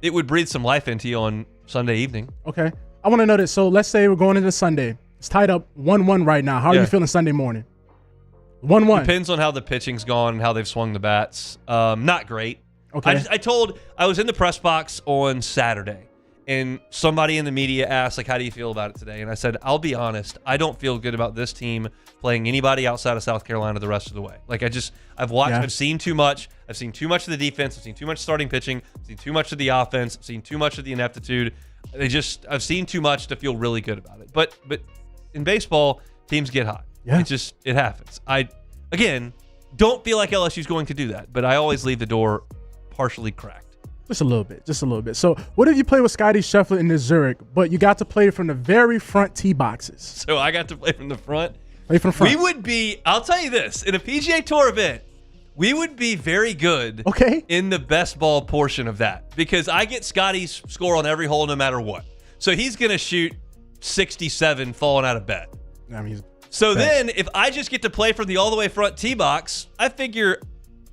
it would breathe some life into you on Sunday evening. Okay. I want to know this. So let's say we're going into Sunday. It's tied up 1-1 right now. How are you feeling Sunday morning? 1-1. Depends on how the pitching's gone and how they've swung the bats. Not great. Okay. I was in the press box on Saturday, and somebody in the media asked, like, how do you feel about it today? And I said, I'll be honest, I don't feel good about this team playing anybody outside of South Carolina the rest of the way. Like, I've seen too much. I've seen too much of the defense. I've seen too much starting pitching. I've seen too much of the offense. I've seen too much of the ineptitude. I've seen too much to feel really good about it. But in baseball, teams get hot. Yeah. It happens. I, again, don't feel like LSU's going to do that, but I always leave the door partially cracked. Just a little bit. So what if you play with Scotty Scheffler in the Zurich, but you got to play from the very front tee boxes? So I got to play from the front? Play from the front. We would be, I'll tell you this, in a PGA Tour event, we would be very good in the best ball portion of that because I get Scotty's score on every hole no matter what. So he's going to shoot 67 falling out of bed. Then if I just get to play from the all the way front tee box, I figure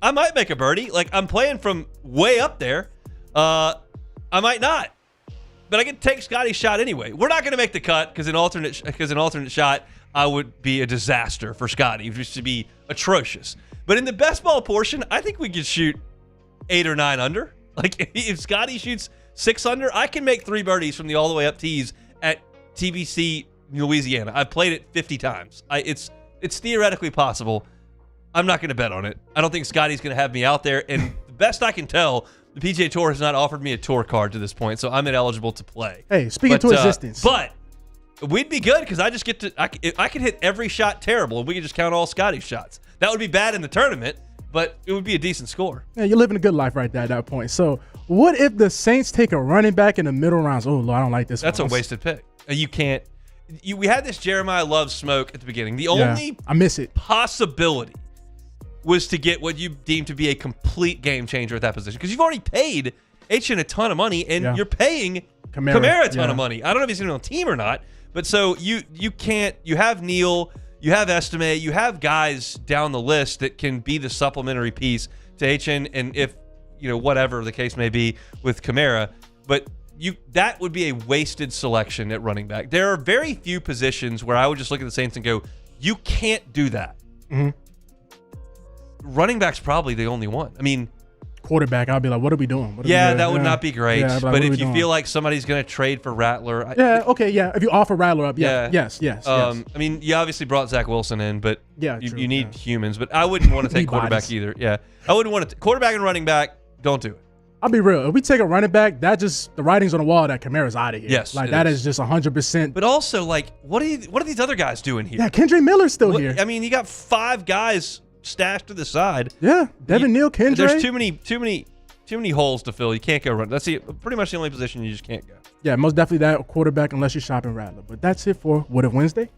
I might make a birdie. Like, I'm playing from way up there. I might not. But I can take Scotty's shot anyway. We're not going to make the cut because an alternate shot, I would be a disaster for Scotty. It would just be atrocious. But in the best ball portion, I think we could shoot 8 or 9 under. Like, if Scotty shoots 6 under, I can make 3 birdies from the all the way up tees at TBC, Louisiana. I've played it 50 times. It's theoretically possible. I'm not going to bet on it. I don't think Scotty's going to have me out there. And the best I can tell, The PGA Tour has not offered me a tour card to this point, so I'm ineligible to play. Hey, speaking to existence. But we'd be good because I just get to. I could hit every shot terrible, and we could just count all Scotty's shots. That would be bad in the tournament, but it would be a decent score. Yeah, you're living a good life right there at that point. So, what if the Saints take a running back in the middle rounds? Oh, Lord, I don't like this. That's a wasted pick. You can't. We had this Jeremiah Love smoke at the beginning. The only I miss it. possibility was to get what you deem to be a complete game changer at that position because you've already paid Etienne a ton of money and you're paying Kamara a ton of money. I don't know if he's going to be on the team or not, but so you can't. You have Neal, you have Estime, you have guys down the list that can be the supplementary piece to Etienne, and if whatever the case may be with Kamara, but that would be a wasted selection at running back. There are very few positions where I would just look at the Saints and go, you can't do that. Mm-hmm. Running back's probably the only one. I mean, quarterback, I'll be like, what are we doing? That would not be great. Yeah, but if you feel like somebody's going to trade for Rattler. If you offer Rattler up, yes. I mean, you obviously brought Zach Wilson in, but you need humans. But I wouldn't want to take quarterback either. Yeah, I wouldn't want to. Quarterback and running back, don't do it. I'll be real. If we take a running back, that just the writing's on the wall that Kamara's out of here. Yes, that is just 100%. But also, what are these other guys doing here? Yeah, Kendrick Miller's still here. I mean, you got 5 guys stashed to the side. Yeah, Devin Neal, Kendrick. There's too many holes to fill. You can't go run. That's pretty much the only position you just can't go. Yeah, most definitely that quarterback unless you're shopping Rattler. But that's it for What If Wednesday.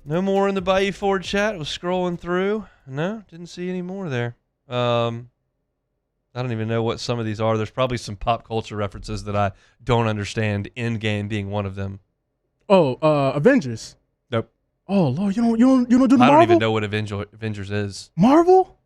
No more in the Bayou Ford chat. I was scrolling through. No, didn't see any more there. I don't even know what some of these are. There's probably some pop culture references that I don't understand. Endgame being one of them. Oh, Avengers. Nope. Oh Lord, you don't do the Marvel? I don't even know what Avengers is. Marvel?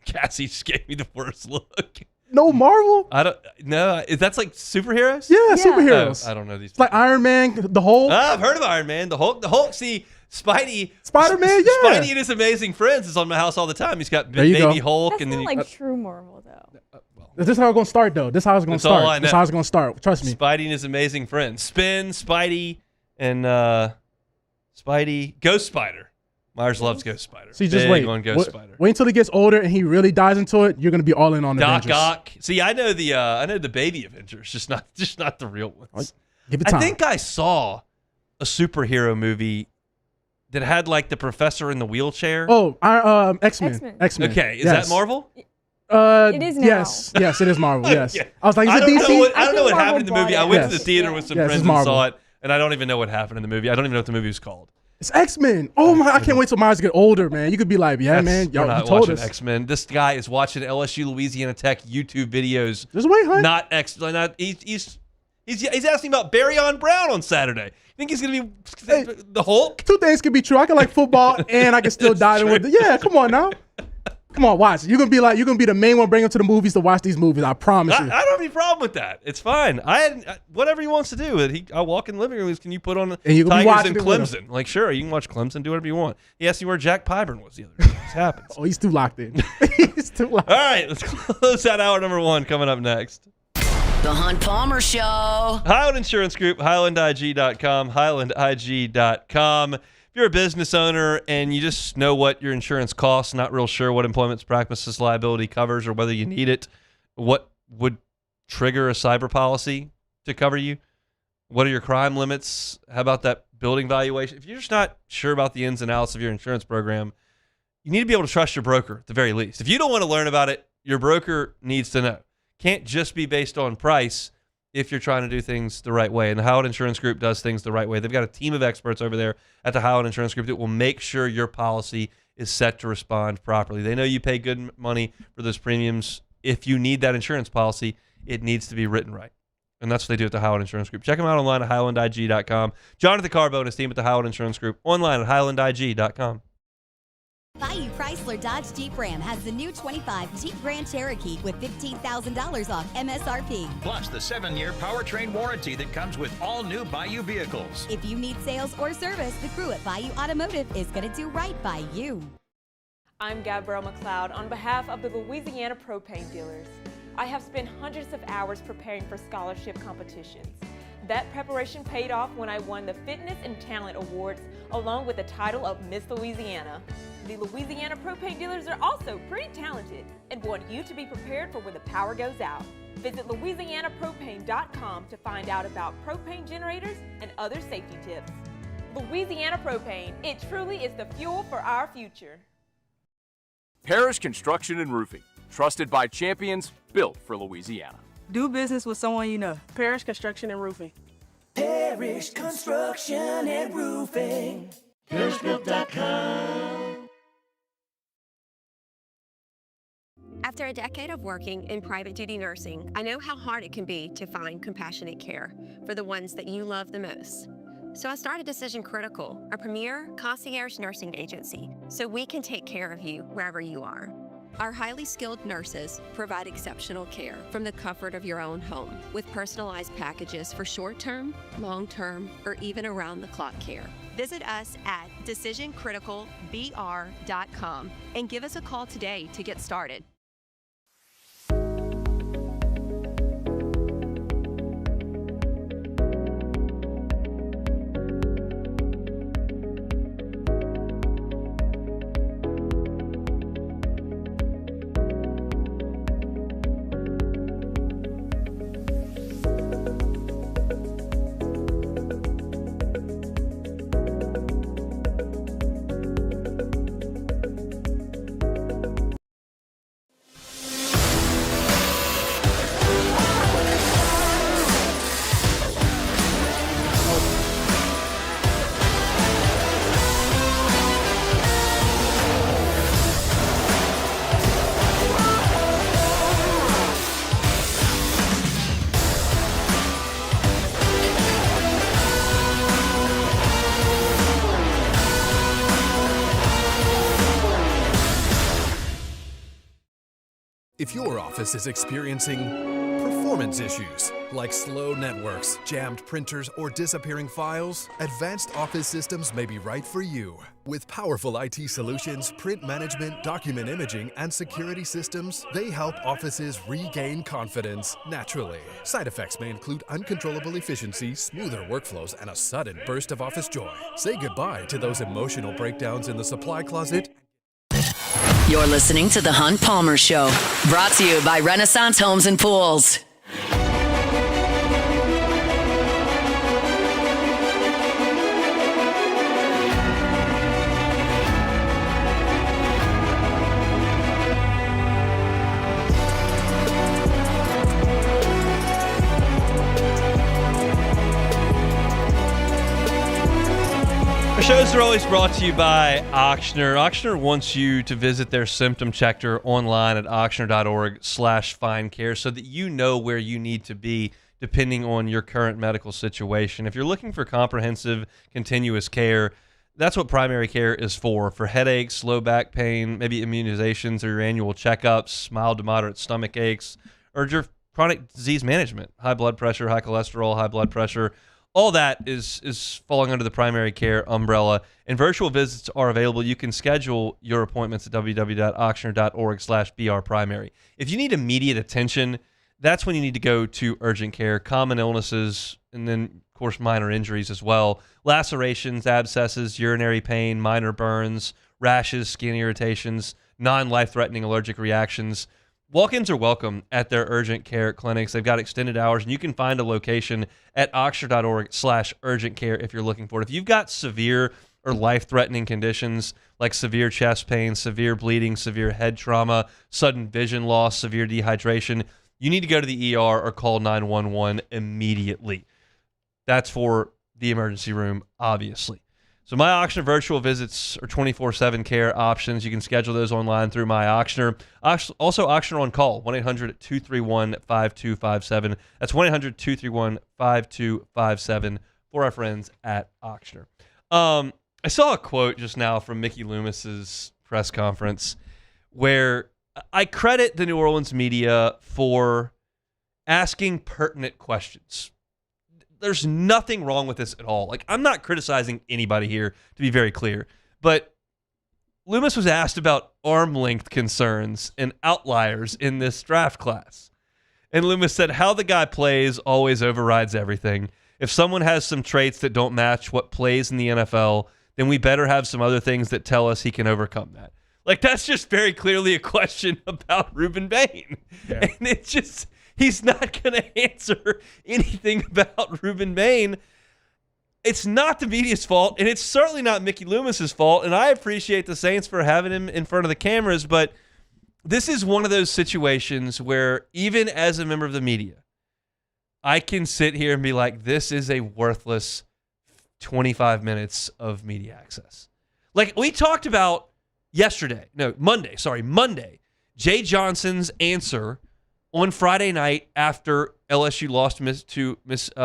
Cassie just gave me the worst look. No Marvel? I don't know. That's like superheroes? Yeah, superheroes. I don't know these. It's like Iron Man, the Hulk. I've heard of Iron Man, the Hulk. See, Spidey. Spider-Man, yeah. Spidey and his amazing friends is on my house all the time. He's got baby Hulk. That's and not then like true Marvel, though. This is how it's going to start, though. This is how it's going to start. All I know. This is how it's going to start. Trust me. Spidey and his amazing friends. Spin, Spidey, and Ghost Spider. Myers loves Ghost Spider. See, just wait. Spider. Wait until he gets older and he really dives into it. You're going to be all in on Doc Avengers. Ock. See, I know the baby Avengers, just not the real ones. Give it time. I think I saw a superhero movie that had like the professor in the wheelchair. Oh, X-Men. X-Men. Okay, is that Marvel? It is now. Yes, it is Marvel. Yes. Yeah. I was like, is I it don't DC? know I don't know what happened in the movie. I went to the theater with some Yes, friends it's and saw Marvel. it, and I don't even know what happened in the movie. I don't even know what the movie was called. It's X-Men. Oh my! I can't wait till Myers get older, man. You could be like, yeah, man. We're Y'all not told watching us. X-Men. This guy is watching LSU Louisiana Tech YouTube videos. Just wait, honey. Not he's asking about Barryon Brown on Saturday. You think he's gonna be the Hulk? Two things can be true. I can like football and I can still dive in with it. Yeah, come on now. Come on, watch. You're gonna be the main one bringing him to the movies to watch these movies. I promise you. I don't have any problem with that. It's fine. Whatever he wants to do. I walk in the living room. Can you put on Tigers and Clemson? Like, sure, you can watch Clemson. Do whatever you want. He asked me where Jack Pyburn was the other day. This happens. Oh, he's too locked in. He's too locked. All right, let's close out hour number 1. Coming up next. The Hunt Palmer Show. Highland Insurance Group, HighlandIG.com, HighlandIG.com. If you're a business owner and you just know what your insurance costs, not real sure what employment practices liability covers or whether you need it, what would trigger a cyber policy to cover you? What are your crime limits? How about that building valuation? If you're just not sure about the ins and outs of your insurance program, you need to be able to trust your broker at the very least. If you don't want to learn about it, your broker needs to know. Can't just be based on price if you're trying to do things the right way. And the Howard Insurance Group does things the right way. They've got a team of experts over there at the Howard Insurance Group that will make sure your policy is set to respond properly. They know you pay good money for those premiums. If you need that insurance policy, it needs to be written right. And that's what they do at the Howard Insurance Group. Check them out online at HighlandIG.com. Jonathan Carbo and his team at the Howard Insurance Group online at HighlandIG.com. Bayou Chrysler Dodge Jeep Ram has the new 25 Jeep Grand Cherokee with $15,000 off MSRP. Plus the 7-year powertrain warranty that comes with all new Bayou vehicles. If you need sales or service, the crew at Bayou Automotive is going to do right by you. I'm Gabrielle McLeod on behalf of the Louisiana Propane Dealers. I have spent hundreds of hours preparing for scholarship competitions. That preparation paid off when I won the Fitness and Talent Awards along with the title of Miss Louisiana. The Louisiana propane dealers are also pretty talented and want you to be prepared for when the power goes out. Visit LouisianaPropane.com to find out about propane generators and other safety tips. Louisiana Propane, it truly is the fuel for our future. Parrish Construction and Roofing, trusted by champions, built for Louisiana. Do business with someone you know. Parrish Construction and Roofing. Parrish Construction and Roofing. ParrishBuilt.com. After a decade of working in private duty nursing, I know how hard it can be to find compassionate care for the ones that you love the most. So I started Decision Critical, a premier concierge nursing agency, so we can take care of you wherever you are. Our highly skilled nurses provide exceptional care from the comfort of your own home with personalized packages for short-term, long-term, or even around-the-clock care. Visit us at decisioncriticalbr.com and give us a call today to get started. If your office is experiencing performance issues like slow networks, jammed printers, or disappearing files, Advanced Office Systems may be right for you. With powerful IT solutions, print management, document imaging, and security systems, they help offices regain confidence naturally. Side effects may include uncontrollable efficiency, smoother workflows, and a sudden burst of office joy. Say goodbye to those emotional breakdowns in the supply closet. You're listening to The Hunt Palmer Show, brought to you by Renaissance Homes and Pools. Our shows are always brought to you by Auctioner. Auctioner wants you to visit their symptom checker online at auctioner.org/findcare so that you know where you need to be depending on your current medical situation. If you're looking for comprehensive, continuous care, that's what primary care is for headaches, low back pain, maybe immunizations or your annual checkups, mild to moderate stomach aches, or your chronic disease management, high blood pressure, high cholesterol, high blood pressure. All that is falling under the primary care umbrella, and virtual visits are available. You can schedule your appointments at www.auctioner.org/brprimary. If you need immediate attention, that's when you need to go to urgent care. Common illnesses, and then, of course, minor injuries as well. Lacerations, abscesses, urinary pain, minor burns, rashes, skin irritations, non-life-threatening allergic reactions. Walk-ins are welcome at their urgent care clinics. They've got extended hours, and you can find a location at auctioner.org/urgent care if you're looking for it. If you've got severe or life-threatening conditions like severe chest pain, severe bleeding, severe head trauma, sudden vision loss, severe dehydration, you need to go to the ER or call 911 immediately. That's for the emergency room, obviously. So My Auctioner virtual visits are 24/7 care options. You can schedule those online through My Auctioner. Also, Auctioner on call, 1-800-231-5257. That's 1-800-231-5257 for our friends at Auctioner. I saw a quote just now from Mickey Loomis's press conference where I credit the New Orleans media for asking pertinent questions. There's nothing wrong with this at all. Like, I'm not criticizing anybody here, to be very clear. But Loomis was asked about arm length concerns and outliers in this draft class. And Loomis said, how the guy plays always overrides everything. If someone has some traits that don't match what plays in the NFL, then we better have some other things that tell us he can overcome that. Like, that's just very clearly a question about Ruben Bain. Yeah. And it's just, he's not going to answer anything about Ruben Bain. It's not the media's fault, and it's certainly not Mickey Loomis's fault, and I appreciate the Saints for having him in front of the cameras, but this is one of those situations where even as a member of the media, I can sit here and be like, this is a worthless 25 minutes of media access. Like we talked about Monday, Jay Johnson's answer on Friday night after LSU lost to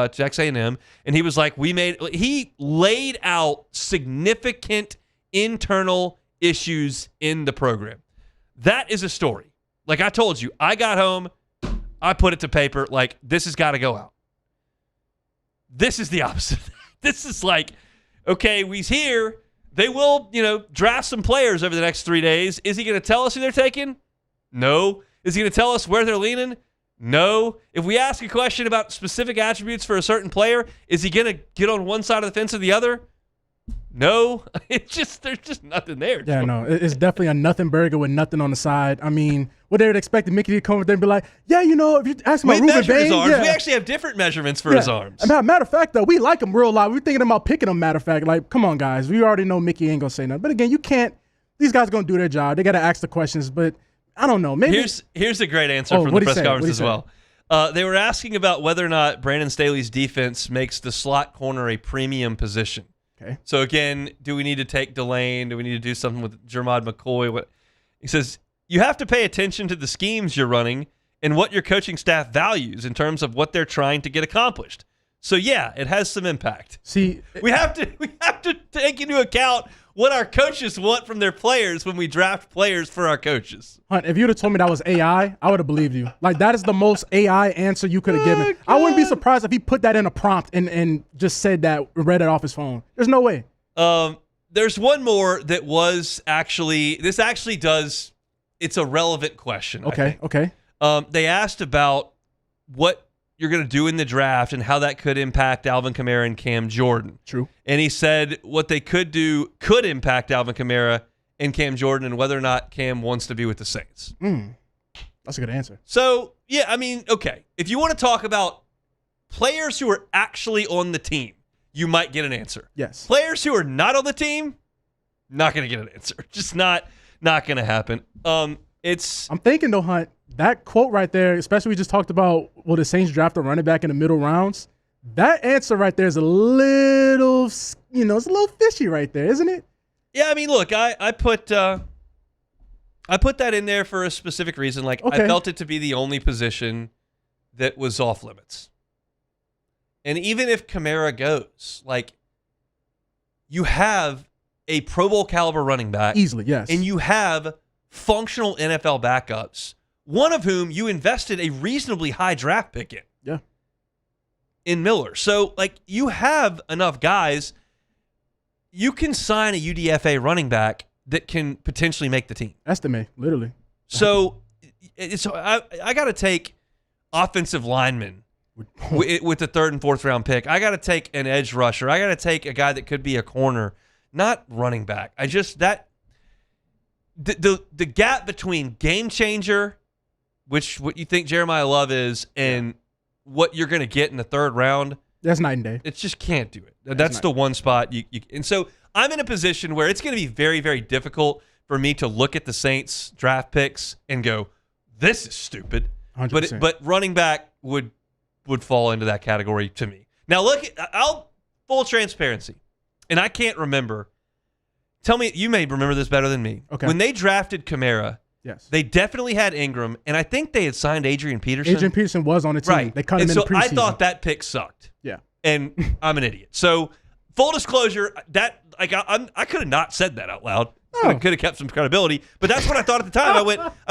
Texas A&M, and he was like, he laid out significant internal issues in the program. That is a story. Like I told you, I got home, I put it to paper, like, this has got to go out. This is the opposite. This is like, okay, he's here. They will, draft some players over the next 3 days. Is he going to tell us who they're taking? No. Is he going to tell us where they're leaning? No. If we ask a question about specific attributes for a certain player, is he going to get on one side of the fence or the other? No. There's just nothing there. Yeah, no. It's definitely a nothing burger with nothing on the side. I mean, what they would expect Mickey to come over there and be like, yeah, if you ask about Ruben Bain, yeah. We actually have different measurements for his arms. Matter of fact, though, we like him real lot. We're thinking about picking him, matter of fact. Like, come on, guys. We already know Mickey ain't going to say nothing. But again, you can't – these guys are going to do their job. They got to ask the questions. But I don't know. Maybe Here's a great answer from the press conference as well. They were asking about whether or not Brandon Staley's defense makes the slot corner a premium position. Okay. So, again, do we need to take Delane? Do we need to do something with Jermod McCoy? He says, you have to pay attention to the schemes you're running and what your coaching staff values in terms of what they're trying to get accomplished. So, yeah, it has some impact. See, we have to take into account what our coaches want from their players when we draft players for our coaches. Hunt, if you'd have told me that was AI, I would have believed you. Like, that is the most AI answer you could have given. God. I wouldn't be surprised if he put that in a prompt and just said that, read it off his phone. There's no way. There's one more that was it's a relevant question. Okay. They asked about what you're going to do in the draft and how that could impact Alvin Kamara and Cam Jordan. True. And he said what they could do could impact Alvin Kamara and Cam Jordan and whether or not Cam wants to be with the Saints. That's a good answer. So, yeah, I mean, okay. If you want to talk about players who are actually on the team, you might get an answer. Yes. Players who are not on the team, not going to get an answer. Just not going to happen. I'm thinking, though, Hunt, that quote right there, especially we just talked about, will the Saints draft a running back in the middle rounds? That answer right there is a little, it's a little fishy right there, isn't it? Yeah, I mean, look, I put that in there for a specific reason. Like, okay. I felt it to be the only position that was off limits. And even if Kamara goes, like, you have a Pro Bowl caliber running back. Easily, yes. And you have functional NFL backups, one of whom you invested a reasonably high draft pick in. Yeah. In Miller. So, like, you have enough guys. You can sign a UDFA running back that can potentially make the team. Estimate, literally. So, I got to take offensive linemen with the third and fourth round pick. I got to take an edge rusher. I got to take a guy that could be a corner, not running back. The gap between game changer, which what you think Jeremiah Love is, and what you're going to get in the third round, that's night and day. It just can't do it. That's the one spot you and so I'm in a position where it's going to be very, very difficult for me to look at the Saints draft picks and go, this is stupid. 100%. But running back would fall into that category to me. Now look, full transparency, and I can't remember. Tell me, you may remember this better than me. Okay. When they drafted Kamara, yes, they definitely had Ingram, and I think they had signed Adrian Peterson. Adrian Peterson was on the team. Right. They cut him in the preseason. I thought that pick sucked. Yeah. And I'm an idiot. So full disclosure, I could have not said that out loud. Could have kept some credibility, but that's what I thought at the time. I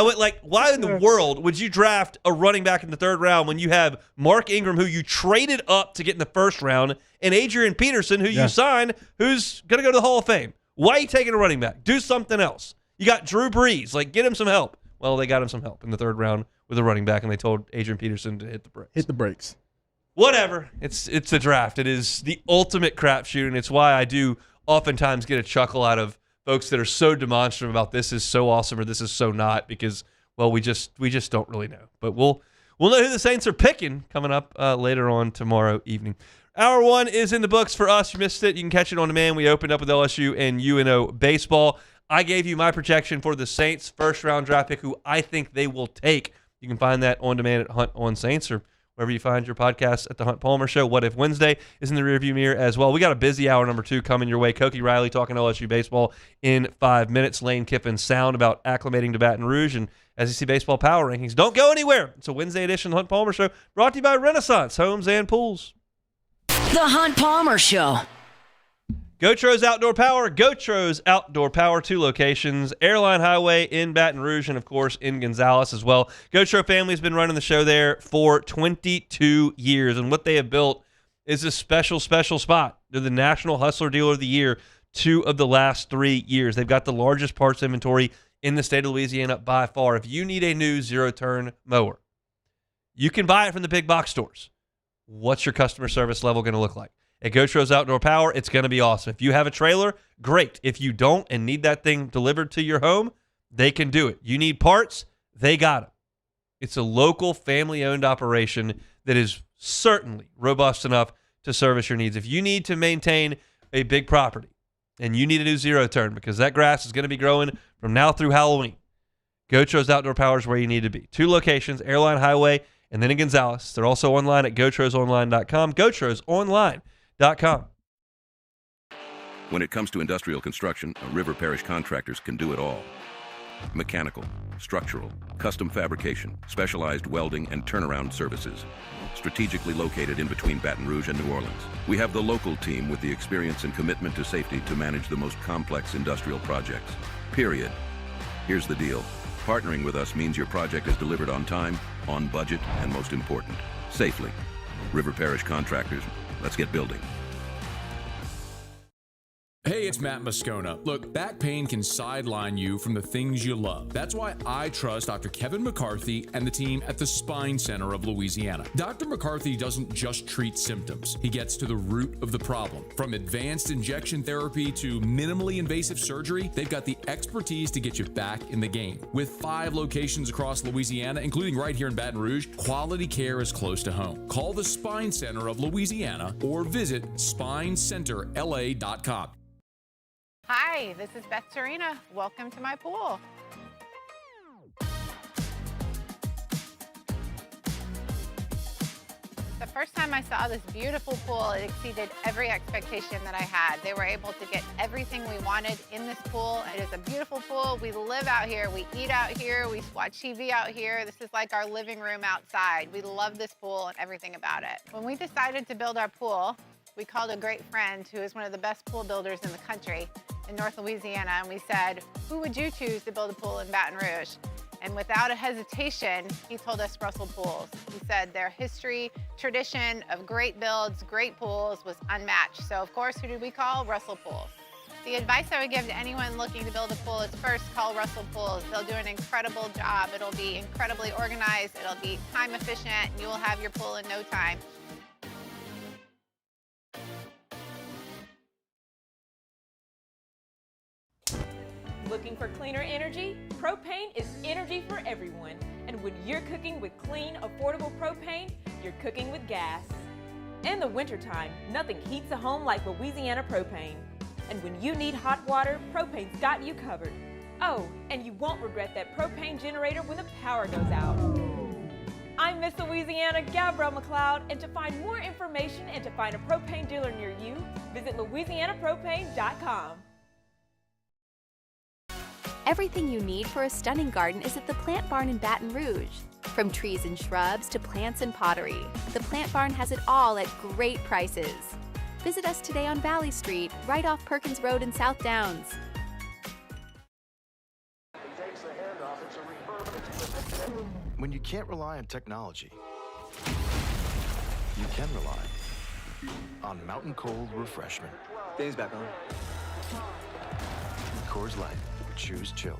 went like, why in the world would you draft a running back in the third round when you have Mark Ingram, who you traded up to get in the first round, and Adrian Peterson, who you signed, who's going to go to the Hall of Fame? Why are you taking a running back? Do something else. You got Drew Brees. Like, get him some help. Well, they got him some help in the third round with a running back, and they told Adrian Peterson to hit the brakes. Hit the brakes. whatever. It's a draft. It is the ultimate crapshoot, and it's why I do oftentimes get a chuckle out of folks that are so demonstrative about this is so awesome or this is so not, because, well, we just don't really know. But we'll know who the Saints are picking coming up later on tomorrow evening. Hour 1 is in the books for us. You missed it. You can catch it on demand. We opened up with LSU and UNO baseball. I gave you my projection for the Saints first-round draft pick, who I think they will take. You can find that on demand at Hunt on Saints or wherever you find your podcasts at the Hunt Palmer Show. What If Wednesday is in the rearview mirror as well. We got a busy hour number 2 coming your way. Koki Riley talking LSU baseball in 5 minutes. Lane Kiffin sound about acclimating to Baton Rouge and SEC baseball power rankings. Don't go anywhere. It's a Wednesday edition of the Hunt Palmer Show brought to you by Renaissance Homes and Pools. The Hunt Palmer Show. Gotro's Outdoor Power. Gotro's Outdoor Power, 2 locations. Airline Highway in Baton Rouge and, of course, in Gonzales as well. Gotro family's been running the show there for 22 years, and what they have built is a special, special spot. They're the National Hustler Dealer of the Year 2 of the last 3 years. They've got the largest parts inventory in the state of Louisiana by far. If you need a new zero-turn mower, you can buy it from the big box stores. What's your customer service level going to look like? At Gotro's Outdoor Power, it's going to be awesome. If you have a trailer, great. If you don't and need that thing delivered to your home, they can do it. You need parts, they got them. It's a local family-owned operation that is certainly robust enough to service your needs. If you need to maintain a big property and you need a new zero-turn because that grass is going to be growing from now through Halloween, Gotro's Outdoor Power is where you need to be. 2 locations, Airline Highway and then in Gonzales. They're also online at gotrosonline.com. Gotrosonline.com. When it comes to industrial construction, River Parish contractors can do it all. Mechanical, structural, custom fabrication, specialized welding, and turnaround services. Strategically located in between Baton Rouge and New Orleans, we have the local team with the experience and commitment to safety to manage the most complex industrial projects. Period. Here's the deal. Partnering with us means your project is delivered on time, on budget, and most important, safely. River Parish Contractors, let's get building. Hey, it's Matt Moscona. Look, back pain can sideline you from the things you love. That's why I trust Dr. Kevin McCarthy and the team at the Spine Center of Louisiana. Dr. McCarthy doesn't just treat symptoms. He gets to the root of the problem. From advanced injection therapy to minimally invasive surgery, they've got the expertise to get you back in the game. With 5 locations across Louisiana, including right here in Baton Rouge, quality care is close to home. Call the Spine Center of Louisiana or visit spinecenterla.com. Hi, this is Beth Serena. Welcome to my pool. The first time I saw this beautiful pool, it exceeded every expectation that I had. They were able to get everything we wanted in this pool. It is a beautiful pool. We live out here, we eat out here, we watch TV out here. This is like our living room outside. We love this pool and everything about it. When we decided to build our pool, we called a great friend who is one of the best pool builders in the country in North Louisiana, and we said, who would you choose to build a pool in Baton Rouge? And without a hesitation, he told us Russell Pools. He said their history, tradition of great builds, great pools was unmatched. So of course, who did we call? Russell Pools. The advice I would give to anyone looking to build a pool is first call Russell Pools. They'll do an incredible job. It'll be incredibly organized. It'll be time efficient, and you will have your pool in no time. Looking for cleaner energy? Propane is energy for everyone. And when you're cooking with clean, affordable propane, you're cooking with gas. In the wintertime, nothing heats a home like Louisiana propane. And when you need hot water, propane's got you covered. Oh, and you won't regret that propane generator when the power goes out. I'm Miss Louisiana, Gabrielle McLeod, and to find more information and to find a propane dealer near you, visit louisianapropane.com. Everything you need for a stunning garden is at the Plant Barn in Baton Rouge. From trees and shrubs to plants and pottery, the Plant Barn has it all at great prices. Visit us today on Valley Street, right off Perkins Road in South Downs. When you can't rely on technology, you can rely on Mountain Cold Refreshment. Dave's back on. Coors Light. Choose chill.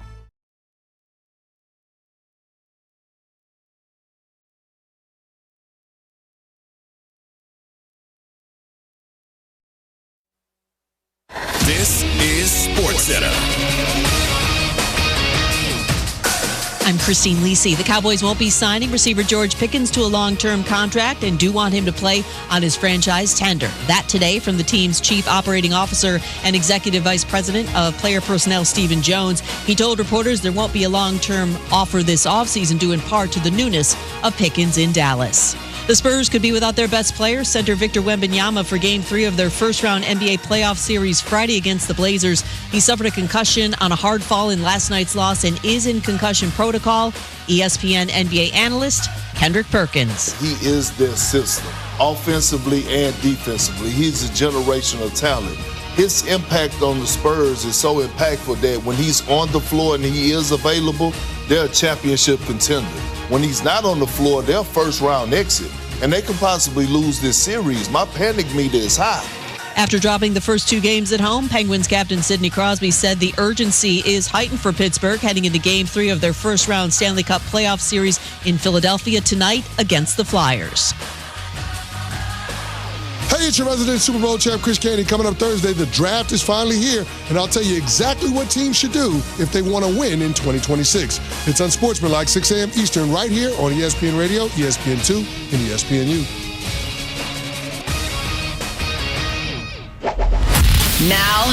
This is SportsCenter. I'm Christine Lisi. The Cowboys won't be signing receiver George Pickens to a long-term contract and do want him to play on his franchise tender. That today from the team's chief operating officer and executive vice president of player personnel, Stephen Jones. He told reporters there won't be a long-term offer this offseason due in part to the newness of Pickens in Dallas. The Spurs could be without their best player, center Victor Wembanyama, for Game 3 of their first-round NBA playoff series Friday against the Blazers. He suffered a concussion on a hard fall in last night's loss and is in concussion protocol. ESPN NBA analyst Kendrick Perkins. He is their system, offensively and defensively. He's a generational talent. His impact on the Spurs is so impactful that when he's on the floor and he is available, they're a championship contender. When he's not on the floor, they're a first-round exit, and they could possibly lose this series. My panic meter is high. After dropping the first 2 games at home, Penguins captain Sidney Crosby said the urgency is heightened for Pittsburgh heading into Game 3 of their first-round Stanley Cup playoff series in Philadelphia tonight against the Flyers. Hey, it's your resident Super Bowl champ, Chris Candy. Coming up Thursday, the draft is finally here, and I'll tell you exactly what teams should do if they want to win in 2026. It's Unsportsmanlike, 6 a.m. Eastern, right here on ESPN Radio, ESPN2, and ESPNU. Now,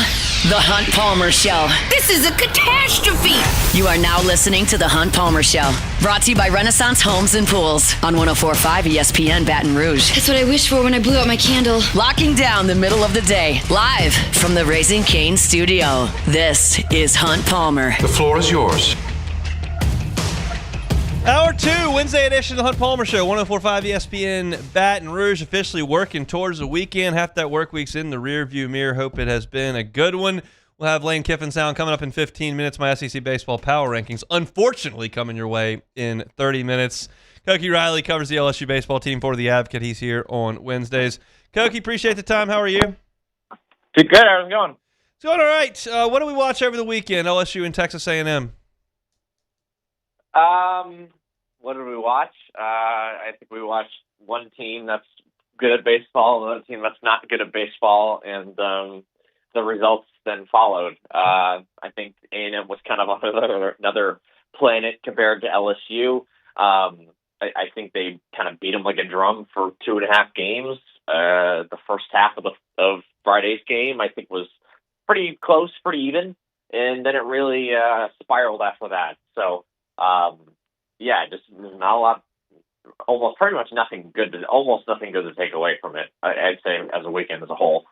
The Hunt Palmer Show. This is a catastrophe. You are now listening to The Hunt Palmer Show. Brought to you by Renaissance Homes and Pools on 104.5 ESPN Baton Rouge. That's what I wished for when I blew out my candle. Locking down the middle of the day. Live from the Raising Cane studio. This is Hunt Palmer. The floor is yours. Hour 2, Wednesday edition of the Hunt Palmer Show, 104.5 ESPN Baton Rouge, officially working towards the weekend. Half that work week's in the rearview mirror. Hope it has been a good one. We'll have Lane Kiffin sound coming up in 15 minutes. My SEC baseball power rankings, unfortunately, coming your way in 30 minutes. Koki Riley covers the LSU baseball team for The Advocate. He's here on Wednesdays. Koki, appreciate the time. How are you? Good. How's it going? It's going all right. What do we watch over the weekend? LSU and Texas A&M. What did we watch? I think we watched one team that's good at baseball, another team that's not good at baseball, and the results then followed. I think A&M was kind of on another planet compared to LSU. I think they kind of beat them like a drum for 2.5 games. The first half of Friday's game, I think, was pretty close, pretty even, and then it really spiraled after that. So, just not a lot, almost pretty much nothing good to take away from it, I'd say, as a weekend as a whole.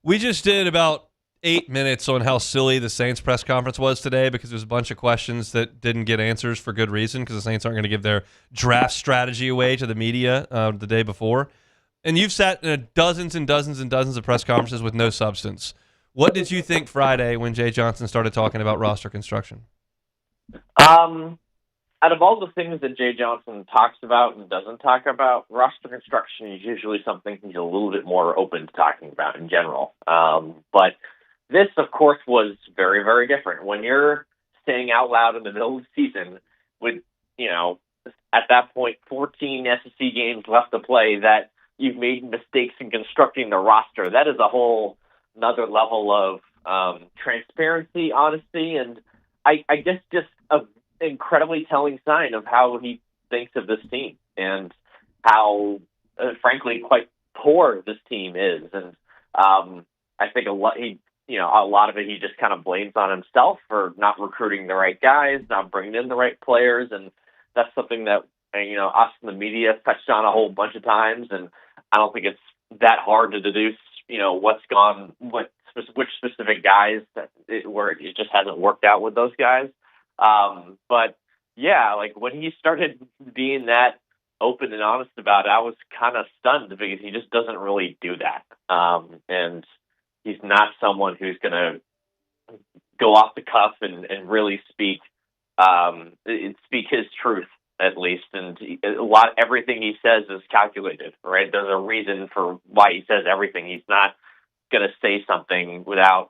We just did about 8 minutes on how silly the Saints press conference was today because there's a bunch of questions that didn't get answers for good reason because the Saints aren't going to give their draft strategy away to the media the day before. And you've sat in dozens and dozens and dozens of press conferences with no substance. What did you think Friday when Jay Johnson started talking about roster construction? Out of all the things that Jay Johnson talks about and doesn't talk about, roster construction is usually something he's a little bit more open to talking about in general. But this, of course, was very, very different. When you're saying out loud in the middle of the season with, at that point, 14 SEC games left to play, that you've made mistakes in constructing the roster, that is a whole another level of transparency, honesty, and I guess just a incredibly telling sign of how he thinks of this team and how, frankly, quite poor this team is. And I think a lot of it he just kind of blames on himself for not recruiting the right guys, not bringing in the right players, and that's something that us in the media have touched on a whole bunch of times. And I don't think it's that hard to deduce, which specific guys where it just hasn't worked out with those guys. But yeah, like when he started being that open and honest about it, I was kind of stunned because he just doesn't really do that. And he's not someone who's going to go off the cuff and really speak his truth, at least. And everything he says is calculated, right? There's a reason for why he says everything. He's not going to say something without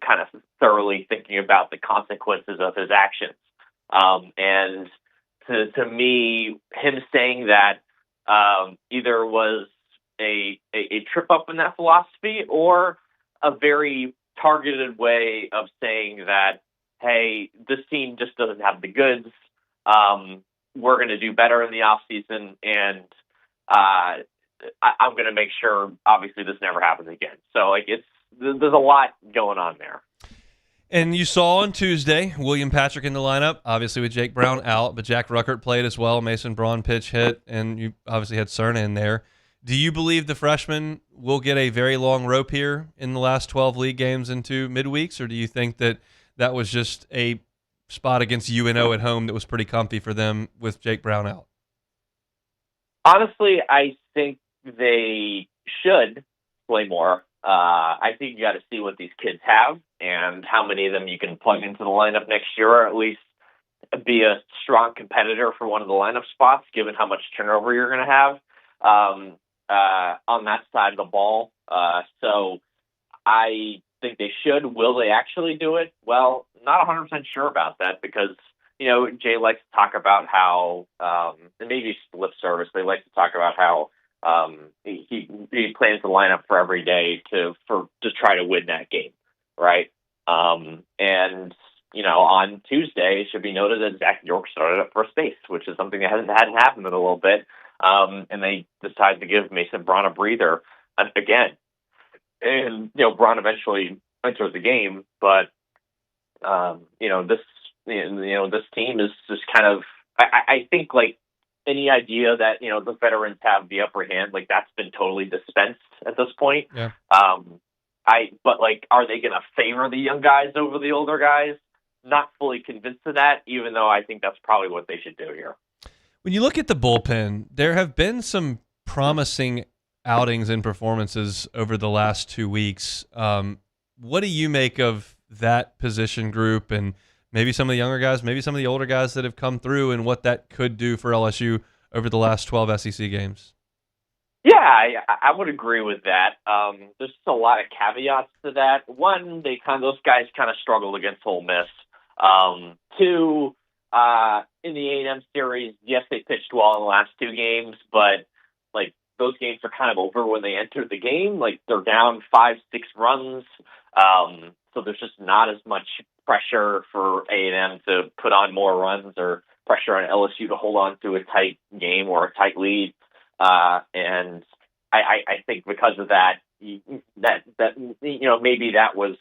kind of thoroughly thinking about the consequences of his actions. And to me, him saying that either was a trip up in that philosophy or a very targeted way of saying that, hey, this team just doesn't have the goods. We're going to do better in the offseason, and I'm going to make sure, obviously, this never happens again. So, like, there's a lot going on there. And you saw on Tuesday, William Patrick in the lineup, obviously with Jake Brown out, but Jack Ruckert played as well. Mason Braun pitch hit, and you obviously had Cerna in there. Do you believe the freshman will get a very long rope here in the last 12 league games into midweeks, or do you think that was just a spot against UNO at home that was pretty comfy for them with Jake Brown out? Honestly, I think they should play more. I think you got to see what these kids have and how many of them you can plug into the lineup next year, or at least be a strong competitor for one of the lineup spots, given how much turnover you're going to have on that side of the ball. So I think they should. Will they actually do it? Well, not 100% sure about that because, Jay likes to talk about how, and maybe lip service, they like to talk about how he plans to line up for every day to try to win that game, right? And on Tuesday, it should be noted that Zach York started at first base, which is something that hadn't happened in a little bit. And they decided to give Mason Braun a breather again. And Braun eventually enters the game, but this team is just kind of. I think like any idea that the veterans have the upper hand, like that's been totally dispensed at this point. Yeah. But are they going to favor the young guys over the older guys? Not fully convinced of that, even though I think that's probably what they should do here. When you look at the bullpen, there have been some promising outings and performances over the last 2 weeks. What do you make of that position group and maybe some of the younger guys, maybe some of the older guys that have come through and what that could do for LSU over the last 12 SEC games? Yeah, I would agree with that. There's just a lot of caveats to that. One, those guys kind of struggled against Ole Miss. Two, in the A&M series, yes, they pitched well in the last 2 games, but those games are kind of over when they entered the game. They're down 5-6 runs, so there's just not as much pressure for A&M to put on more runs or pressure on LSU to hold on to a tight game or a tight lead. And I think because of that, maybe that was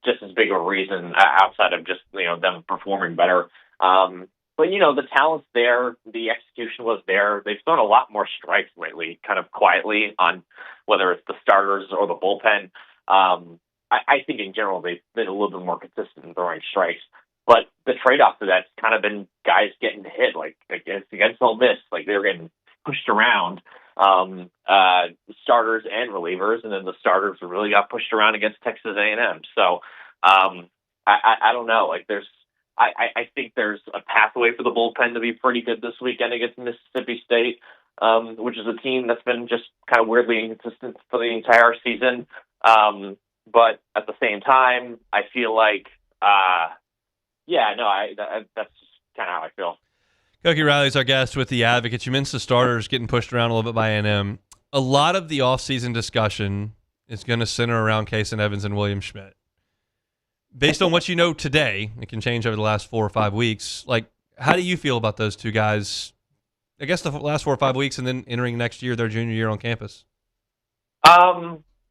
just as big a reason outside of just them performing better. But the talent's there, the execution was there. They've thrown a lot more strikes lately, kind of quietly on whether it's the starters or the bullpen. I think in general they've been a little bit more consistent in throwing strikes. But the trade-off to that's kind of been guys getting hit, against Ole Miss, they're getting pushed around, starters and relievers, and then the starters really got pushed around against Texas A&M. So I don't know. I think there's a pathway for the bullpen to be pretty good this weekend against Mississippi State, which is a team that's been just kind of weirdly inconsistent for the entire season. But at the same time, I feel that's just kind of how I feel. Koki Riley is our guest with the Advocates. You mentioned the starters getting pushed around a little bit by A&M. A lot of the offseason discussion is going to center around Kason Evans and William Schmidt. Based on what you know today, it can change over the last 4 or 5 weeks. How do you feel about those two guys? I guess the last 4 or 5 weeks and then entering next year, their junior year on campus.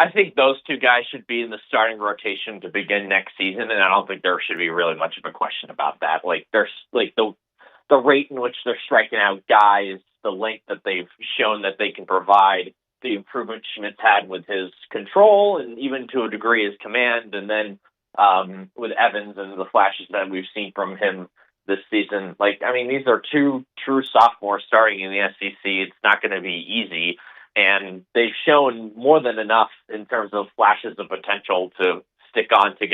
I think those two guys should be in the starting rotation to begin next season, and I don't think there should be really much of a question about that. There's the rate in which they're striking out guys, the length that they've shown that they can provide, the improvement Schmidt's had with his control and even to a degree his command, and then with Evans and the flashes that we've seen from him this season. These are 2 true sophomores starting in the SEC. It's not going to be easy, and they've shown more than enough in terms of flashes of potential to stick on to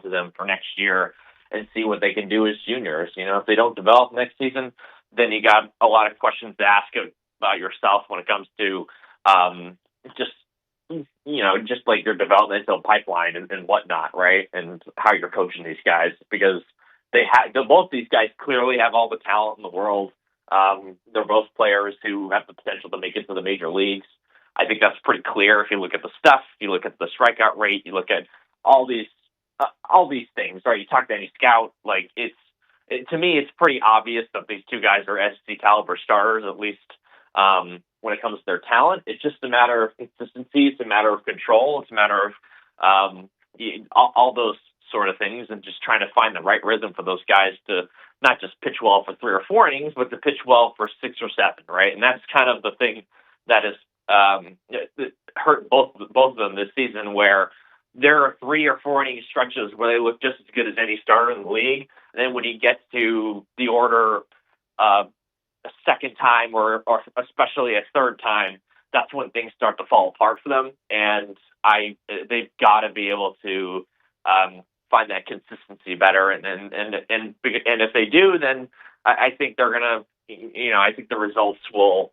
them for next year and see what they can do as juniors. If they don't develop next season, then you got a lot of questions to ask about yourself when it comes to just your developmental pipeline and whatnot, right? And how you're coaching these guys, because both these guys clearly have all the talent in the world. They're both players who have the potential to make it to the major leagues. I think that's pretty clear if you look at the stuff, you look at the strikeout rate, you look at all these things, right? You talk to any scout, like to me, it's pretty obvious that these two guys are SEC caliber starters, at least when it comes to their talent. It's just a matter of consistency. It's a matter of control. It's a matter of all those sort of things, and just trying to find the right rhythm for those guys to not just pitch well for 3 or 4 innings, but to pitch well for 6 or 7, right? And that's kind of the thing that has that hurt both of them this season, where there are 3 or 4 inning stretches where they look just as good as any starter in the league. And then when you get to the order a second time or especially a third time, that's when things start to fall apart for them. And they've got to be able to find that consistency better. And if they do, then I think they're gonna, I think the results will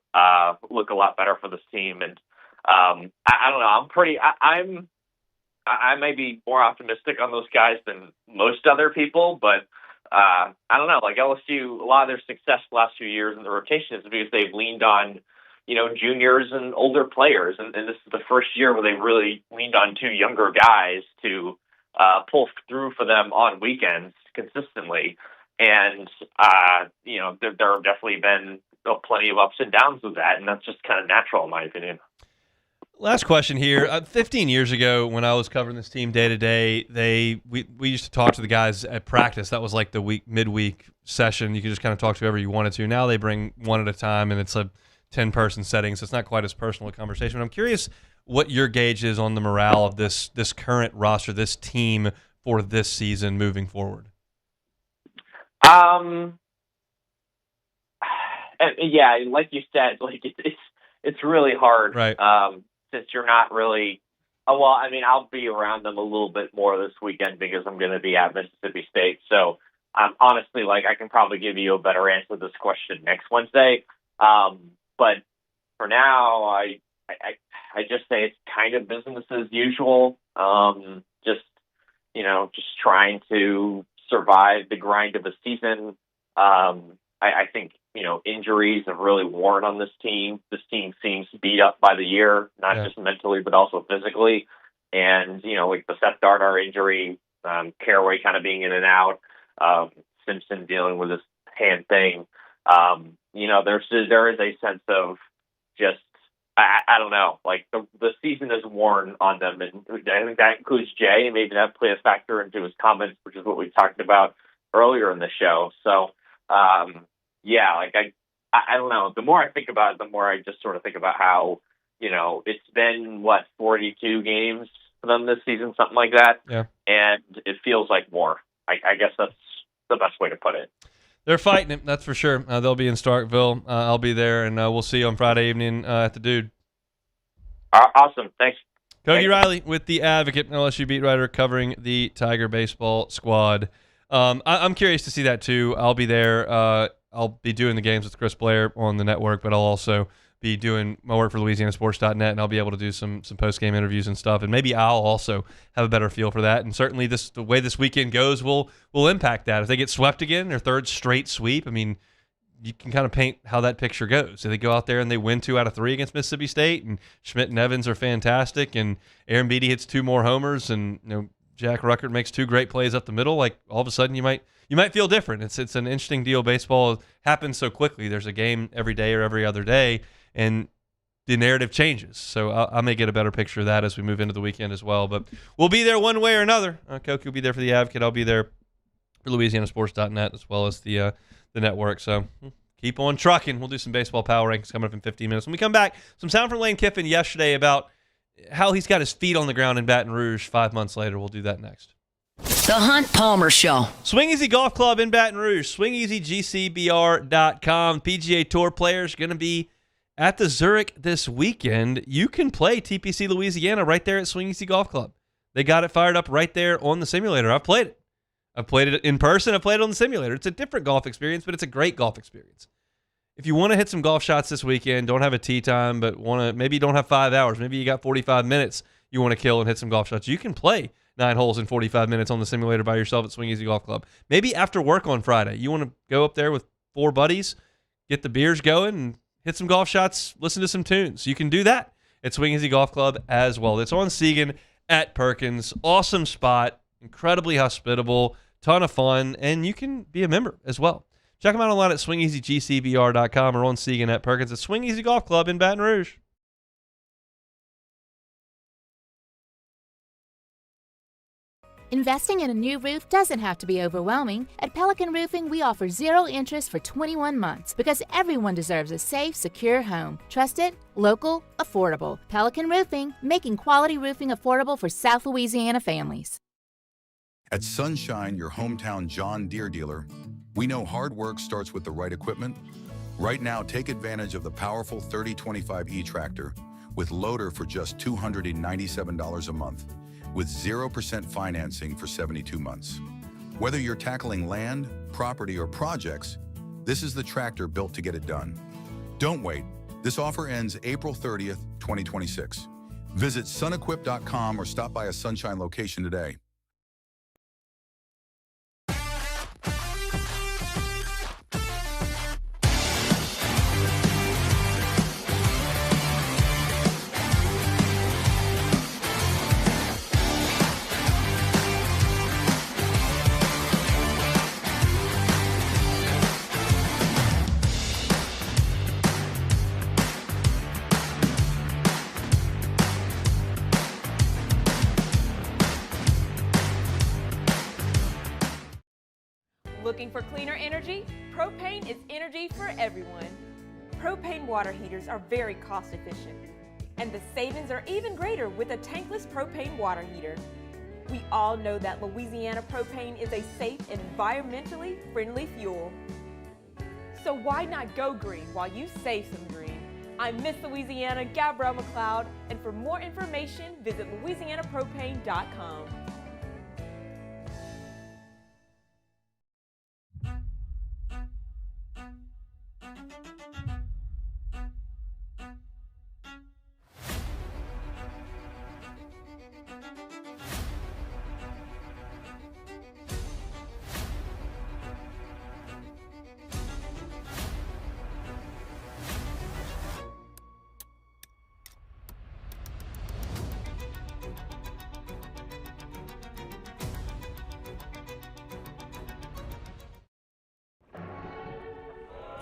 look a lot better for this team. And I don't know. I may be more optimistic on those guys than most other people, but I don't know. Like LSU, a lot of their success the last few years in the rotation is because they've leaned on, juniors and older players, and this is the first year where they really leaned on 2 younger guys to pull through for them on weekends consistently. And there have definitely been plenty of ups and downs with that, and that's just kind of natural in my opinion. Last question here. 15 years ago, when I was covering this team day to day, we used to talk to the guys at practice. That was like the midweek session. You could just kind of talk to whoever you wanted to. Now they bring one at a time, and it's a 10-person setting, so it's not quite as personal a conversation. But I'm curious what your gauge is on the morale of this current roster, this team for this season moving forward. Yeah, like you said, like it's really hard, right? Since you're not really, I'll be around them a little bit more this weekend because I'm going to be at Mississippi State. So honestly, like I can probably give you a better answer to this question next Wednesday. But for now, I just say it's kind of business as usual. Just trying to survive the grind of a season. I think, injuries have really worn on this team. This team seems beat up by the year, not just mentally, but also physically. And, like the Seth Dardar injury, Caraway kind of being in and out, Simpson dealing with this hand thing. There is a sense of just, I don't know, like the season is worn on them. And I think that includes Jay, and maybe that plays a factor into his comments, which is what we talked about earlier in the show. So, I don't know. The more I think about it, the more I just sort of think about how, it's been, 42 games for them this season, something like that. Yeah. And it feels like more. I guess that's the best way to put it. They're fighting it, that's for sure. They'll be in Starkville. I'll be there, and we'll see you on Friday evening at the Dude. Awesome. Thanks. Koki Riley with The Advocate, LSU beat writer covering the Tiger baseball squad. I'm curious to see that, too. I'll be there. I'll be doing the games with Chris Blair on the network, but I'll also be doing my work for LouisianaSports.net, and I'll be able to do some post-game interviews and stuff, and maybe I'll also have a better feel for that. And certainly the way this weekend goes will impact that. If they get swept again, their 3rd straight sweep, you can kind of paint how that picture goes. So they go out there and they win 2 out of 3 against Mississippi State, and Schmidt and Evans are fantastic, and Aaron Beatty hits 2 more homers, and Jack Ruckert makes 2 great plays up the middle. Like all of a sudden you might feel different. It's an interesting deal. Baseball happens so quickly. There's a game every day or every other day, and the narrative changes. So I may get a better picture of that as we move into the weekend as well. But we'll be there one way or another. Koki will be there for The Advocate. I'll be there for LouisianaSports.net as well as the network. So keep on trucking. We'll do some baseball power rankings coming up in 15 minutes. When we come back, some sound from Lane Kiffin yesterday about how he's got his feet on the ground in Baton Rouge 5 months later. We'll do that next. The Hunt Palmer Show. Swing Easy Golf Club in Baton Rouge. SwingEasyGCBR.com. PGA Tour players going to be at the Zurich this weekend. You can play TPC Louisiana right there at Swing Easy Golf Club. They got it fired up right there on the simulator. I've played it. I've played it in person. I've played it on the simulator. It's a different golf experience, but it's a great golf experience. If you want to hit some golf shots this weekend, don't have a tee time, but maybe you don't have 5 hours. Maybe you got 45 minutes you want to kill and hit some golf shots. You can play 9 holes in 45 minutes on the simulator by yourself at Swing Easy Golf Club. Maybe after work on Friday, you want to go up there with 4 buddies, get the beers going, and hit some golf shots, listen to some tunes. You can do that at Swing Easy Golf Club as well. It's on Segan at Perkins. Awesome spot, incredibly hospitable, ton of fun, and you can be a member as well. Check them out online at swingeasygcbr.com or on Segan at Perkins at Swing Easy Golf Club in Baton Rouge. Investing in a new roof doesn't have to be overwhelming. At Pelican Roofing, we offer 0 interest for 21 months because everyone deserves a safe, secure home. Trusted, local, affordable. Pelican Roofing, making quality roofing affordable for South Louisiana families. At Sunshine, your hometown John Deere dealer, we know hard work starts with the right equipment. Right now, take advantage of the powerful 3025E tractor with loader for just $297 a month, with 0% financing for 72 months. Whether you're tackling land, property, or projects, this is the tractor built to get it done. Don't wait. This offer ends April 30th, 2026. Visit sunequip.com or stop by a Sunshine location today. Looking for cleaner energy? Propane is energy for everyone. Propane water heaters are very cost efficient, and the savings are even greater with a tankless propane water heater. We all know that Louisiana propane is a safe and environmentally friendly fuel. So why not go green while you save some green? I'm Miss Louisiana, Gabrielle McLeod, and for more information, visit louisianapropane.com.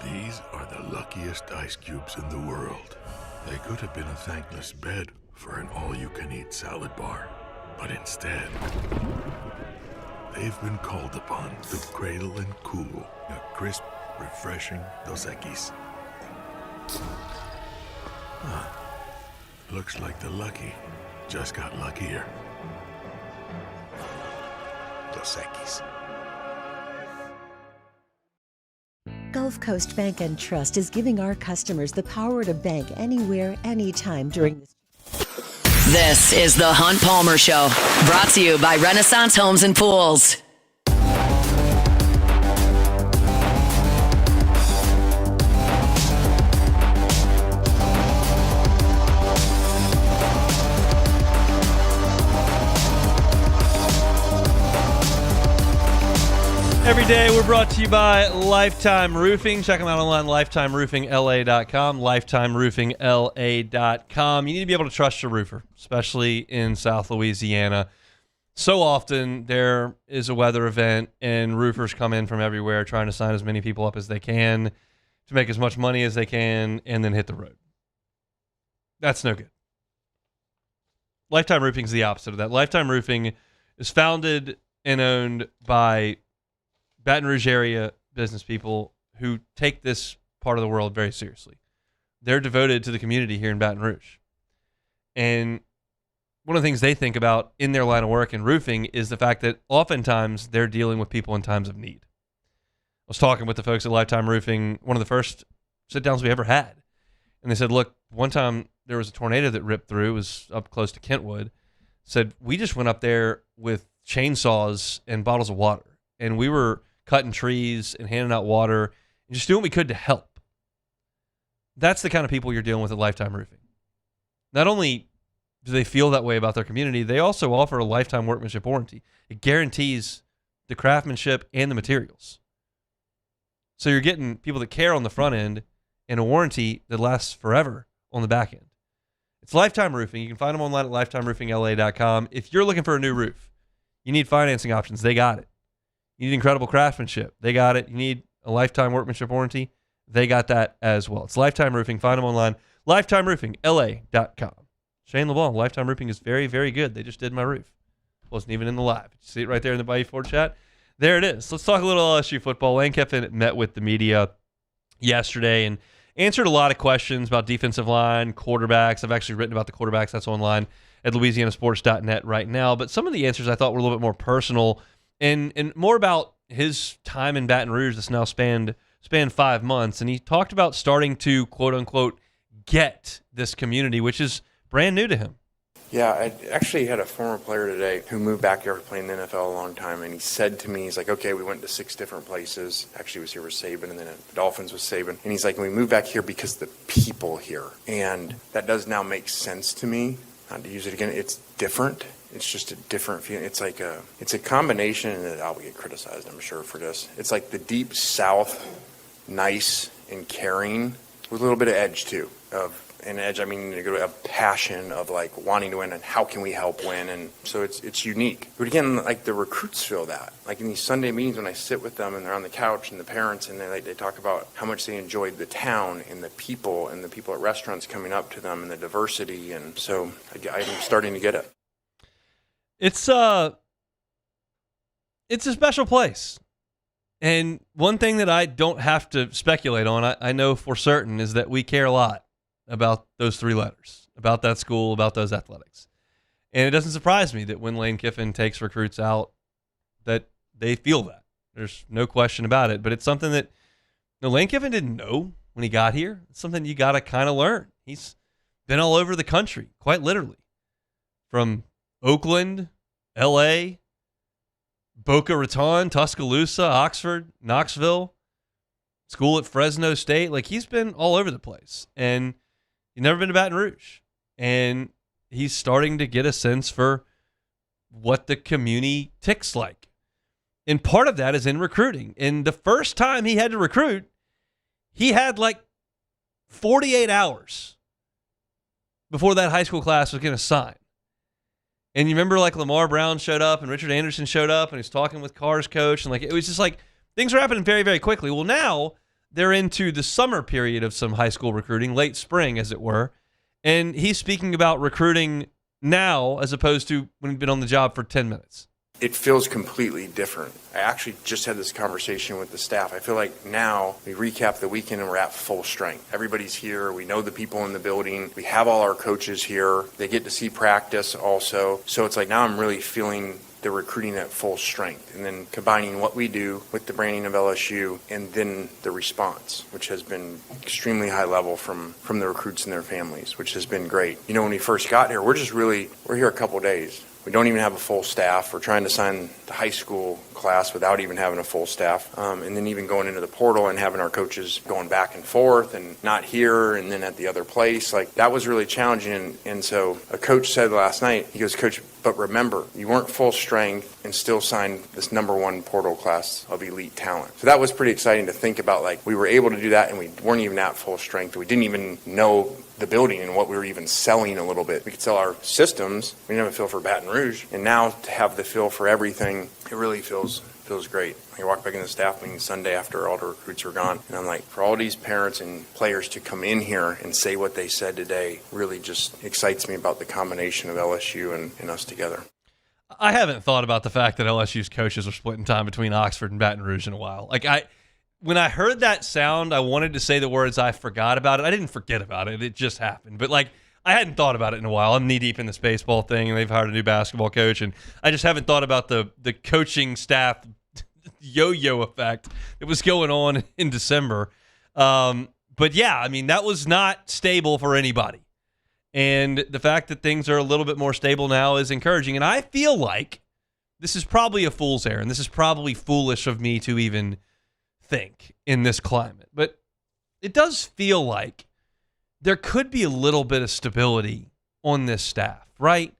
These are the luckiest ice cubes in the world. They could have been a thankless bed for an all-you-can-eat salad bar. But instead, they've been called upon to cradle and cool a crisp, refreshing Dos Equis. Looks like the lucky just got luckier. Dos Equis. Gulf Coast Bank and Trust is giving our customers the power to bank anywhere, anytime during this. This is the Hunt Palmer Show, brought to you by Renaissance Homes and Pools. Every day we're brought to you by Lifetime Roofing. Check them out online, lifetimeroofingla.com, lifetimeroofingla.com. You need to be able to trust your roofer, especially in South Louisiana. So often there is a weather event and roofers come in from everywhere trying to sign as many people up as they can to make as much money as they can and then hit the road. That's no good. Lifetime Roofing is the opposite of that. Lifetime Roofing is founded and owned by Baton Rouge area business people who take this part of the world very seriously. They're devoted to the community here in Baton Rouge. And one of the things they think about in their line of work in roofing is the fact that oftentimes they're dealing with people in times of need. I was talking with the folks at Lifetime Roofing, one of the first sit-downs we ever had. And they said, look, one time there was a tornado that ripped through, it was up close to Kentwood. Said, we just went up there with chainsaws and bottles of water. And we were cutting trees and handing out water and just doing what we could to help. That's the kind of people you're dealing with at Lifetime Roofing. Not only do they feel that way about their community, they also offer a lifetime workmanship warranty. It guarantees the craftsmanship and the materials. So you're getting people that care on the front end and a warranty that lasts forever on the back end. It's Lifetime Roofing. You can find them online at lifetimeroofingla.com. If you're looking for a new roof, you need financing options, they got it. You need incredible craftsmanship, they got it. You need a lifetime workmanship warranty, they got that as well. It's Lifetime Roofing. Find them online, lifetimeroofingla.com. Shane LeBlanc, Lifetime Roofing is very, very good. They just did my roof. Wasn't even in the live. You see it right there in the Bayou Ford chat? There it is. Let's talk a little LSU football. Lane Kiffin met with the media yesterday and answered a lot of questions about defensive line, quarterbacks. I've actually written about the quarterbacks. That's online at louisianasports.net right now. But some of the answers I thought were a little bit more personal and more about his time in Baton Rouge that's now spanned 5 months. And he talked about starting to, quote unquote, get this community, which is brand new to him. Yeah, I actually had a former player today who moved back here after playing in the NFL a long time, and he said to me, he's like, okay, we went to 6 different places. Actually, was here with Saban, and then at the Dolphins with Saban. And he's like, we moved back here because the people here. And that does now make sense to me. Not to use it again, it's different. It's just a different feeling. It's a combination, and I'll get criticized, I'm sure, for this. It's like the deep South, nice and caring, with a little bit of edge, too, and edge, I mean, a passion of like wanting to win and how can we help win, and so it's unique. But again, like the recruits feel that. Like in these Sunday meetings when I sit with them and they're on the couch and the parents and they talk about how much they enjoyed the town and the people at restaurants coming up to them and the diversity, and so I'm starting to get it. It's a special place. And one thing that I don't have to speculate on, I know for certain, is that we care a lot about those 3 letters, about that school, about those athletics. And it doesn't surprise me that when Lane Kiffin takes recruits out, that they feel that. There's no question about it. But it's something that Lane Kiffin didn't know when he got here. It's something you got to kind of learn. He's been all over the country, quite literally, from Oakland, L.A., Boca Raton, Tuscaloosa, Oxford, Knoxville, school at Fresno State. Like, he's been all over the place. And he's never been to Baton Rouge. And he's starting to get a sense for what the community ticks like. And part of that is in recruiting. And the first time he had to recruit, he had like 48 hours before that high school class was going to sign. And you remember like Lamar Brown showed up and Richard Anderson showed up and he's talking with Carr's coach. And like, it was just like things are happening very, very quickly. Well, now they're into the summer period of some high school recruiting, late spring, as it were. And he's speaking about recruiting now as opposed to when he'd been on the job for 10 minutes. It feels completely different. I actually just had this conversation with the staff. I feel like now we recap the weekend and we're at full strength. Everybody's here. We know the people in the building. We have all our coaches here. They get to see practice also. So it's like now I'm really feeling the recruiting at full strength, and then combining what we do with the branding of LSU and then the response, which has been extremely high level from the recruits and their families, which has been great. You know, when we first got here, we're here a couple days. We don't even have a full staff. We're trying to sign the high school class without even having a full staff. And then even going into the portal and having our coaches going back and forth and not here and then at the other place. Like, that was really challenging. And so a coach said last night, he goes, Coach, but remember, you weren't full strength and still signed this #1 portal class of elite talent. So that was pretty exciting to think about. Like, we were able to do that and we weren't even at full strength. We didn't even know the building and what we were even selling a little bit. We could sell our systems. We didn't have a feel for Baton Rouge. And now to have the feel for everything, it really feels great. I walked back in the staff meeting Sunday after all the recruits were gone, and I'm like, for all these parents and players to come in here and say what they said today really just excites me about the combination of LSU and us together. I haven't thought about the fact that LSU's coaches are splitting time between Oxford and Baton Rouge in a while. Like, when I heard that sound, I wanted to say the words I forgot about it. I didn't forget about it. It just happened. But, like, I hadn't thought about it in a while. I'm knee-deep in this baseball thing, and they've hired a new basketball coach, and I just haven't thought about the coaching staff yo-yo effect that was going on in December. But, yeah, I mean, that was not stable for anybody. And the fact that things are a little bit more stable now is encouraging. And I feel like this is probably a fool's errand. This is probably foolish of me to even think in this climate. But it does feel like there could be a little bit of stability on this staff, right?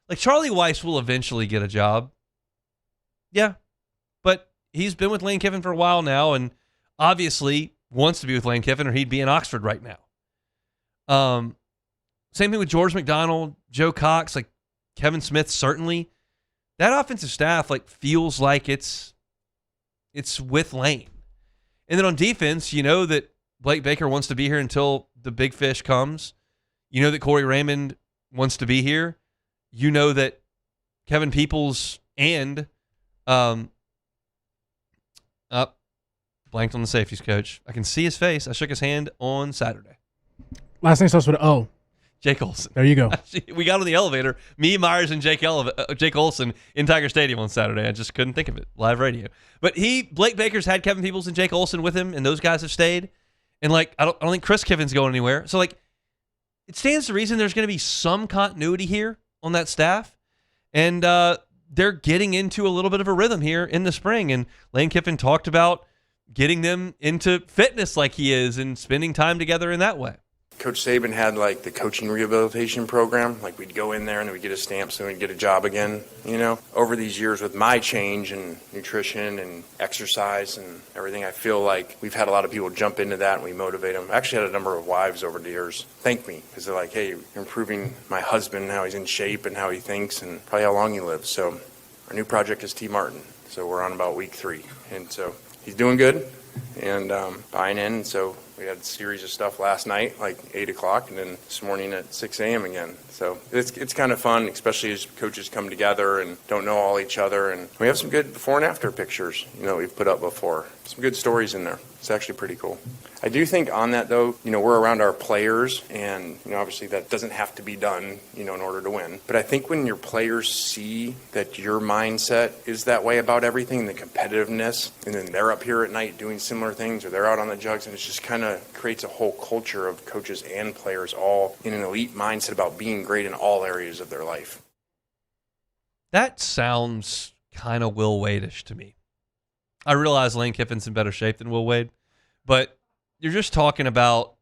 Like, Charlie Weiss will eventually get a job. Yeah. But he's been with Lane Kiffin for a while now and obviously wants to be with Lane Kiffin or he'd be in Oxford right now. Same thing with George McDonald, Joe Cox, like Kevin Smith, certainly. That offensive staff like feels like it's with Lane. And then on defense, you know that Blake Baker wants to be here until the big fish comes. You know that Corey Raymond wants to be here. You know that Kevin Peoples and blanked on the safeties coach. I can see his face. I shook his hand on Saturday. Last name starts with an O. Jake Olson. There you go. We got on the elevator, me, Myers, and Jake Olson in Tiger Stadium on Saturday. I just couldn't think of it. Live radio. But Blake Baker's had Kevin Peoples and Jake Olson with him, and those guys have stayed. And, like, I don't think Chris Kiffin's going anywhere. So, like, it stands to reason there's going to be some continuity here on that staff. And they're getting into a little bit of a rhythm here in the spring. And Lane Kiffin talked about getting them into fitness like he is and spending time together in that way. Coach Saban had like the coaching rehabilitation program. Like we'd go in there and then we'd get a stamp so we'd get a job again, you know. Over these years with my change in nutrition and exercise and everything, I feel like we've had a lot of people jump into that and we motivate them. I actually had a number of wives over the years thank me because they're like, hey, you're improving my husband, how he's in shape and how he thinks and probably how long he lives. So our new project is T. Martin. So we're on about week 3. And so he's doing good and buying in. And so we had a series of stuff last night, like 8 o'clock, and then this morning at 6 a.m. again. So it's kind of fun, especially as coaches come together and don't know all each other. And we have some good before and after pictures, you know, we've put up before. Some good stories in there. It's actually pretty cool. I do think on that, though, you know, we're around our players, and, you know, obviously that doesn't have to be done, you know, in order to win. But I think when your players see that your mindset is that way about everything, the competitiveness, and then they're up here at night doing similar things, or they're out on the jugs, and it just kind of creates a whole culture of coaches and players all in an elite mindset about being great in all areas of their life. That sounds kind of Will Wade-ish to me. I realize Lane Kiffin's in better shape than Will Wade, but you're just talking about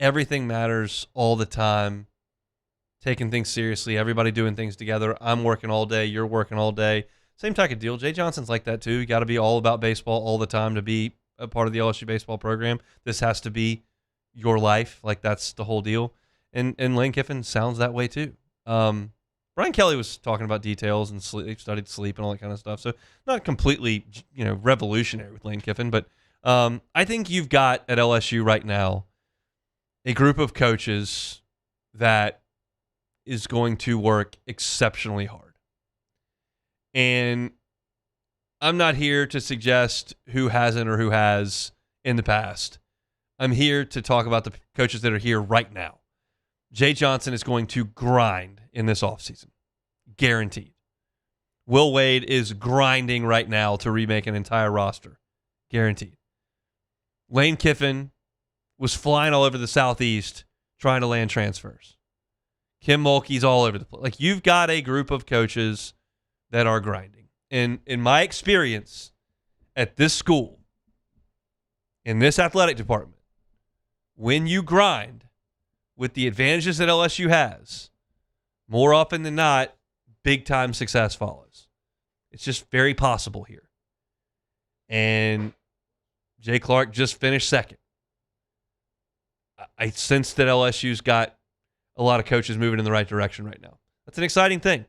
everything matters all the time, taking things seriously, everybody doing things together. I'm working all day, you're working all day. Same type of deal. Jay Johnson's like that too. You got to be all about baseball all the time to be a part of the LSU baseball program. This has to be your life. Like, that's the whole deal. And Lane Kiffin sounds that way too. Brian Kelly was talking about details and studied sleep and all that kind of stuff. So not completely, you know, revolutionary with Lane Kiffin, but I think you've got at LSU right now a group of coaches that is going to work exceptionally hard. And I'm not here to suggest who hasn't or who has in the past. I'm here to talk about the coaches that are here right now. Jay Johnson is going to grind in this offseason. Guaranteed. Will Wade is grinding right now to remake an entire roster. Guaranteed. Lane Kiffin was flying all over the Southeast trying to land transfers. Kim Mulkey's all over the place. Like, you've got a group of coaches that are grinding. And in my experience at this school, in this athletic department, when you grind with the advantages that LSU has, more often than not, big-time success follows. It's just very possible here. And Jay Clark just finished second. I sense that LSU's got a lot of coaches moving in the right direction right now. That's an exciting thing.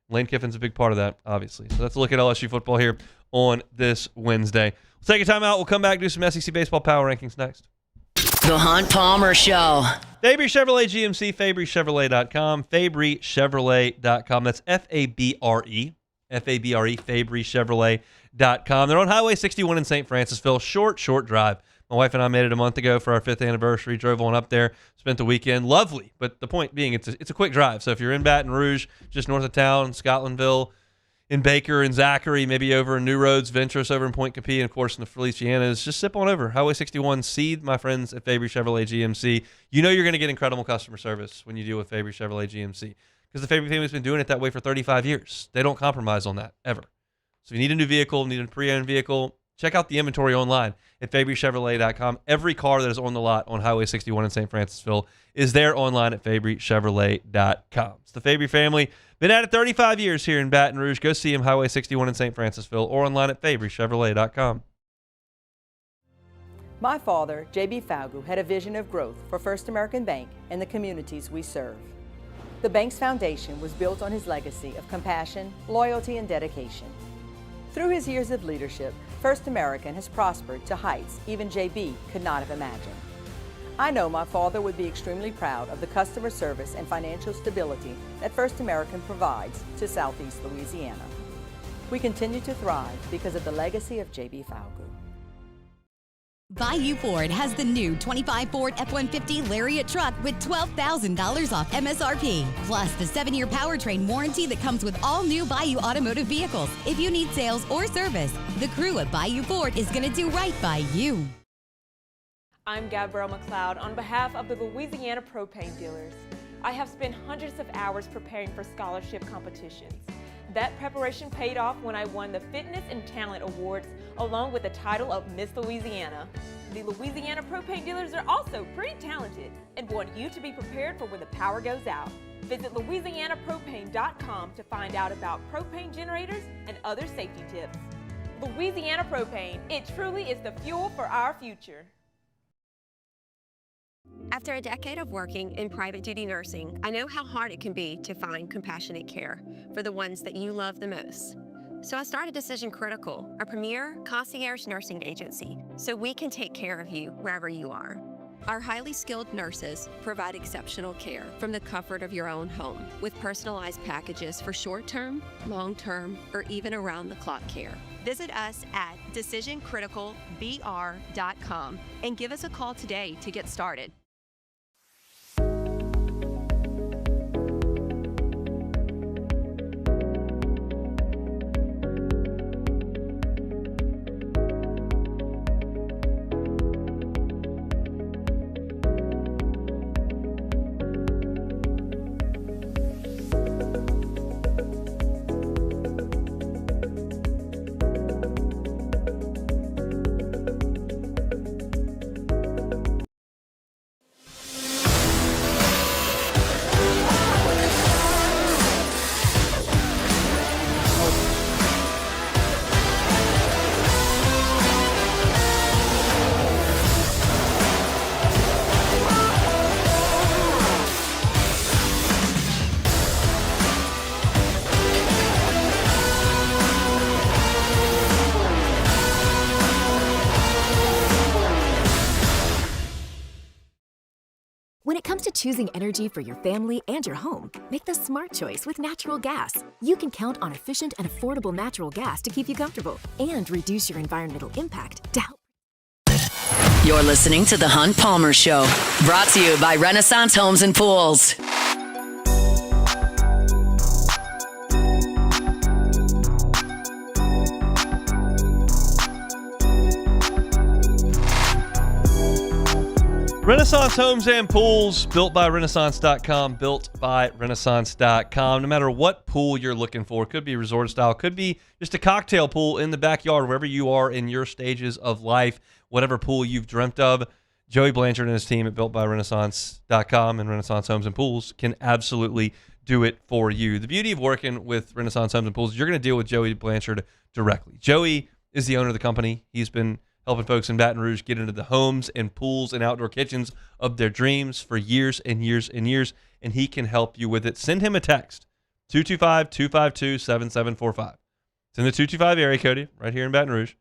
Lane Kiffin's a big part of that, obviously. So let's look at LSU football here on this Wednesday. We'll take a time out. We'll come back and do some SEC baseball power rankings next. The Hunt Palmer Show. Fabry Chevrolet GMC, FabryChevrolet.com, FabryChevrolet.com. That's F-A-B-R-E, FabryChevrolet.com. They're on Highway 61 in St. Francisville. Short drive. My wife and I made it a month ago for our 5th anniversary. Drove on up there, spent the weekend. Lovely, but the point being, it's a quick drive. So if you're in Baton Rouge, just north of town, Scotlandville, in Baker and Zachary, maybe over in New Roads, Ventress over in Point Capee, and of course in the Felicianas, just sip on over. Highway 61, see my friends at Fabry Chevrolet GMC. You know you're going to get incredible customer service when you deal with Fabry Chevrolet GMC because the Fabry family's been doing it that way for 35 years. They don't compromise on that, ever. So if you need a new vehicle, need a pre-owned vehicle, check out the inventory online at FabryChevrolet.com. Every car that is on the lot on Highway 61 in St. Francisville is there online at FabryChevrolet.com. It's the Fabry family. Been at it 35 years here in Baton Rouge. Go see him, Highway 61 in St. Francisville, or online at FabryChevrolet.com. My father, J.B. Falgu, had a vision of growth for First American Bank and the communities we serve. The bank's foundation was built on his legacy of compassion, loyalty, and dedication. Through his years of leadership, First American has prospered to heights even J.B. could not have imagined. I know my father would be extremely proud of the customer service and financial stability that First American provides to Southeast Louisiana. We continue to thrive because of the legacy of J.B. Falgu. Bayou Ford has the new 25 Ford F-150 Lariat truck with $12,000 off MSRP, plus the 7-year powertrain warranty that comes with all new Bayou automotive vehicles. If you need sales or service, the crew at Bayou Ford is going to do right by you. I'm Gabrielle McLeod on behalf of the Louisiana Propane Dealers. I have spent hundreds of hours preparing for scholarship competitions. That preparation paid off when I won the Fitness and Talent Awards along with the title of Miss Louisiana. The Louisiana Propane Dealers are also pretty talented and want you to be prepared for when the power goes out. Visit louisianapropane.com to find out about propane generators and other safety tips. Louisiana Propane, it truly is the fuel for our future. After a decade of working in private duty nursing, I know how hard it can be to find compassionate care for the ones that you love the most. So I started Decision Critical, a premier concierge nursing agency, so we can take care of you wherever you are. Our highly skilled nurses provide exceptional care from the comfort of your own home with personalized packages for short-term, long-term, or even around-the-clock care. Visit us at decisioncriticalbr.com and give us a call today to get started. When it comes to choosing energy for your family and your home, make the smart choice with natural gas. You can count on efficient and affordable natural gas to keep you comfortable and reduce your environmental impact to help. You're listening to The Hunt Palmer Show, brought to you by Renaissance Homes and Pools. Renaissance Homes and Pools, built by Renaissance.com, built by Renaissance.com. No matter what pool you're looking for, could be resort style, could be just a cocktail pool in the backyard, wherever you are in your stages of life, whatever pool you've dreamt of, Joey Blanchard and his team at built by Renaissance.com and Renaissance Homes and Pools can absolutely do it for you. The beauty of working with Renaissance Homes and Pools is you're going to deal with Joey Blanchard directly. Joey is the owner of the company. He's been helping folks in Baton Rouge get into the homes and pools and outdoor kitchens of their dreams for years and years and years, and he can help you with it. Send him a text, 225-252-7745. It's in the 225 area code right here in Baton Rouge,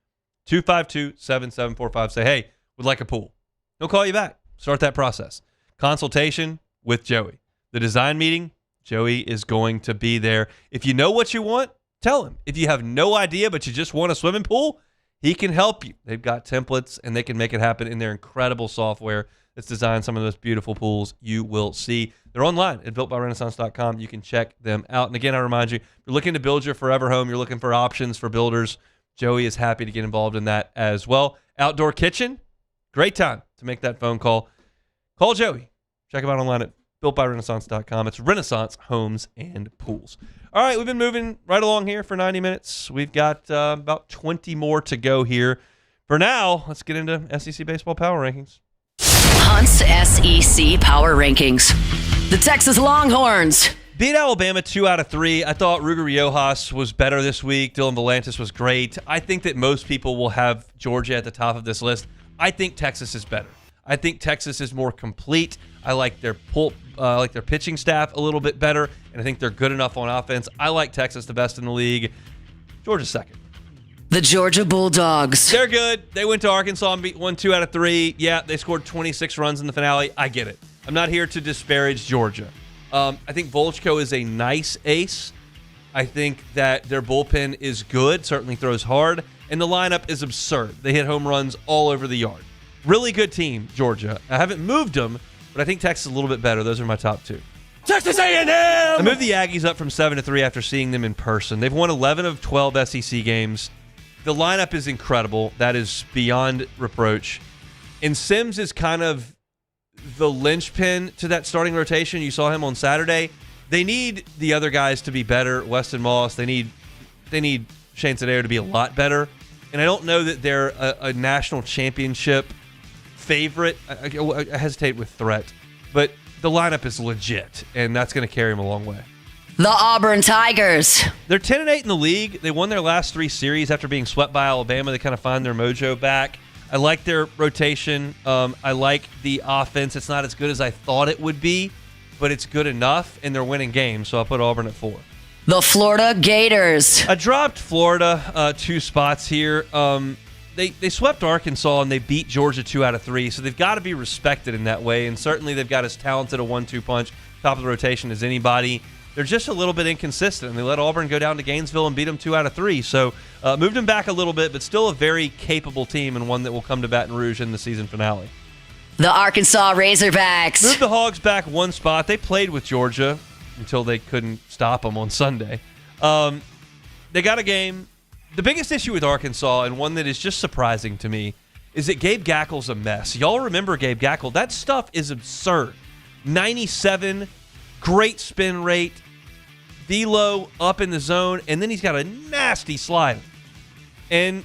252-7745. Say, hey, would like a pool. He'll call you back. Start that process. Consultation with Joey. The design meeting, Joey is going to be there. If you know what you want, tell him. If you have no idea but you just want a swimming pool, he can help you. They've got templates, and they can make it happen in their incredible software that's designed some of those beautiful pools you will see. They're online at builtbyrenaissance.com. You can check them out. And again, I remind you, if you're looking to build your forever home, you're looking for options for builders, Joey is happy to get involved in that as well. Outdoor kitchen, great time to make that phone call. Call Joey. Check him out online at builtbyrenaissance.com. It's Renaissance Homes and Pools. All right, we've been moving right along here for 90 minutes. We've got about 20 more to go here. For now, let's get into SEC Baseball Power Rankings. Hunt's SEC Power Rankings. The Texas Longhorns beat Alabama 2 out of 3. I thought Ruger Riojas was better this week. Dylan Volantis was great. I think that most people will have Georgia at the top of this list. I think Texas is better. I think Texas is more complete. I like their pitching staff a little bit better, and I think they're good enough on offense. I like Texas the best in the league. Georgia's second. The Georgia Bulldogs. They're good. They went to Arkansas and won 2 out of 3. Yeah, they scored 26 runs in the finale. I get it. I'm not here to disparage Georgia. I think Volchko is a nice ace. I think that their bullpen is good, certainly throws hard, and the lineup is absurd. They hit home runs all over the yard. Really good team, Georgia. I haven't moved them, but I think Texas is a little bit better. Those are my top 2. Texas A&M! I moved the Aggies up from 7-3 after seeing them in person. They've won 11 of 12 SEC games. The lineup is incredible. That is beyond reproach. And Sims is kind of the linchpin to that starting rotation. You saw him on Saturday. They need the other guys to be better. Weston Moss. They need Shane Sadeo to be a lot better. And I don't know that they're a national championship favorite. I hesitate with threat. But the lineup is legit, and that's going to carry them a long way. The Auburn Tigers. They're 10-8 in the league. They won their last 3 series after being swept by Alabama. They kind of find their mojo back. I like their rotation. I like the offense. It's not as good as I thought it would be, but it's good enough, and they're winning games, so I'll put Auburn at 4. The Florida Gators. I dropped Florida 2 spots here. They swept Arkansas, and they beat Georgia 2 out of 3, so they've got to be respected in that way, and certainly they've got as talented a 1-2 punch, top of the rotation as anybody. They're just a little bit inconsistent, and they let Auburn go down to Gainesville and beat them 2 out of 3. So moved them back a little bit, but still a very capable team and one that will come to Baton Rouge in the season finale. The Arkansas Razorbacks. Moved the Hogs back 1 spot. They played with Georgia until they couldn't stop them on Sunday. They got a game. The biggest issue with Arkansas, and one that is just surprising to me, is that Gabe Gackle's a mess. Y'all remember Gabe Gackle. That stuff is absurd. 97, great spin rate, velo up in the zone, and then he's got a nasty slider. And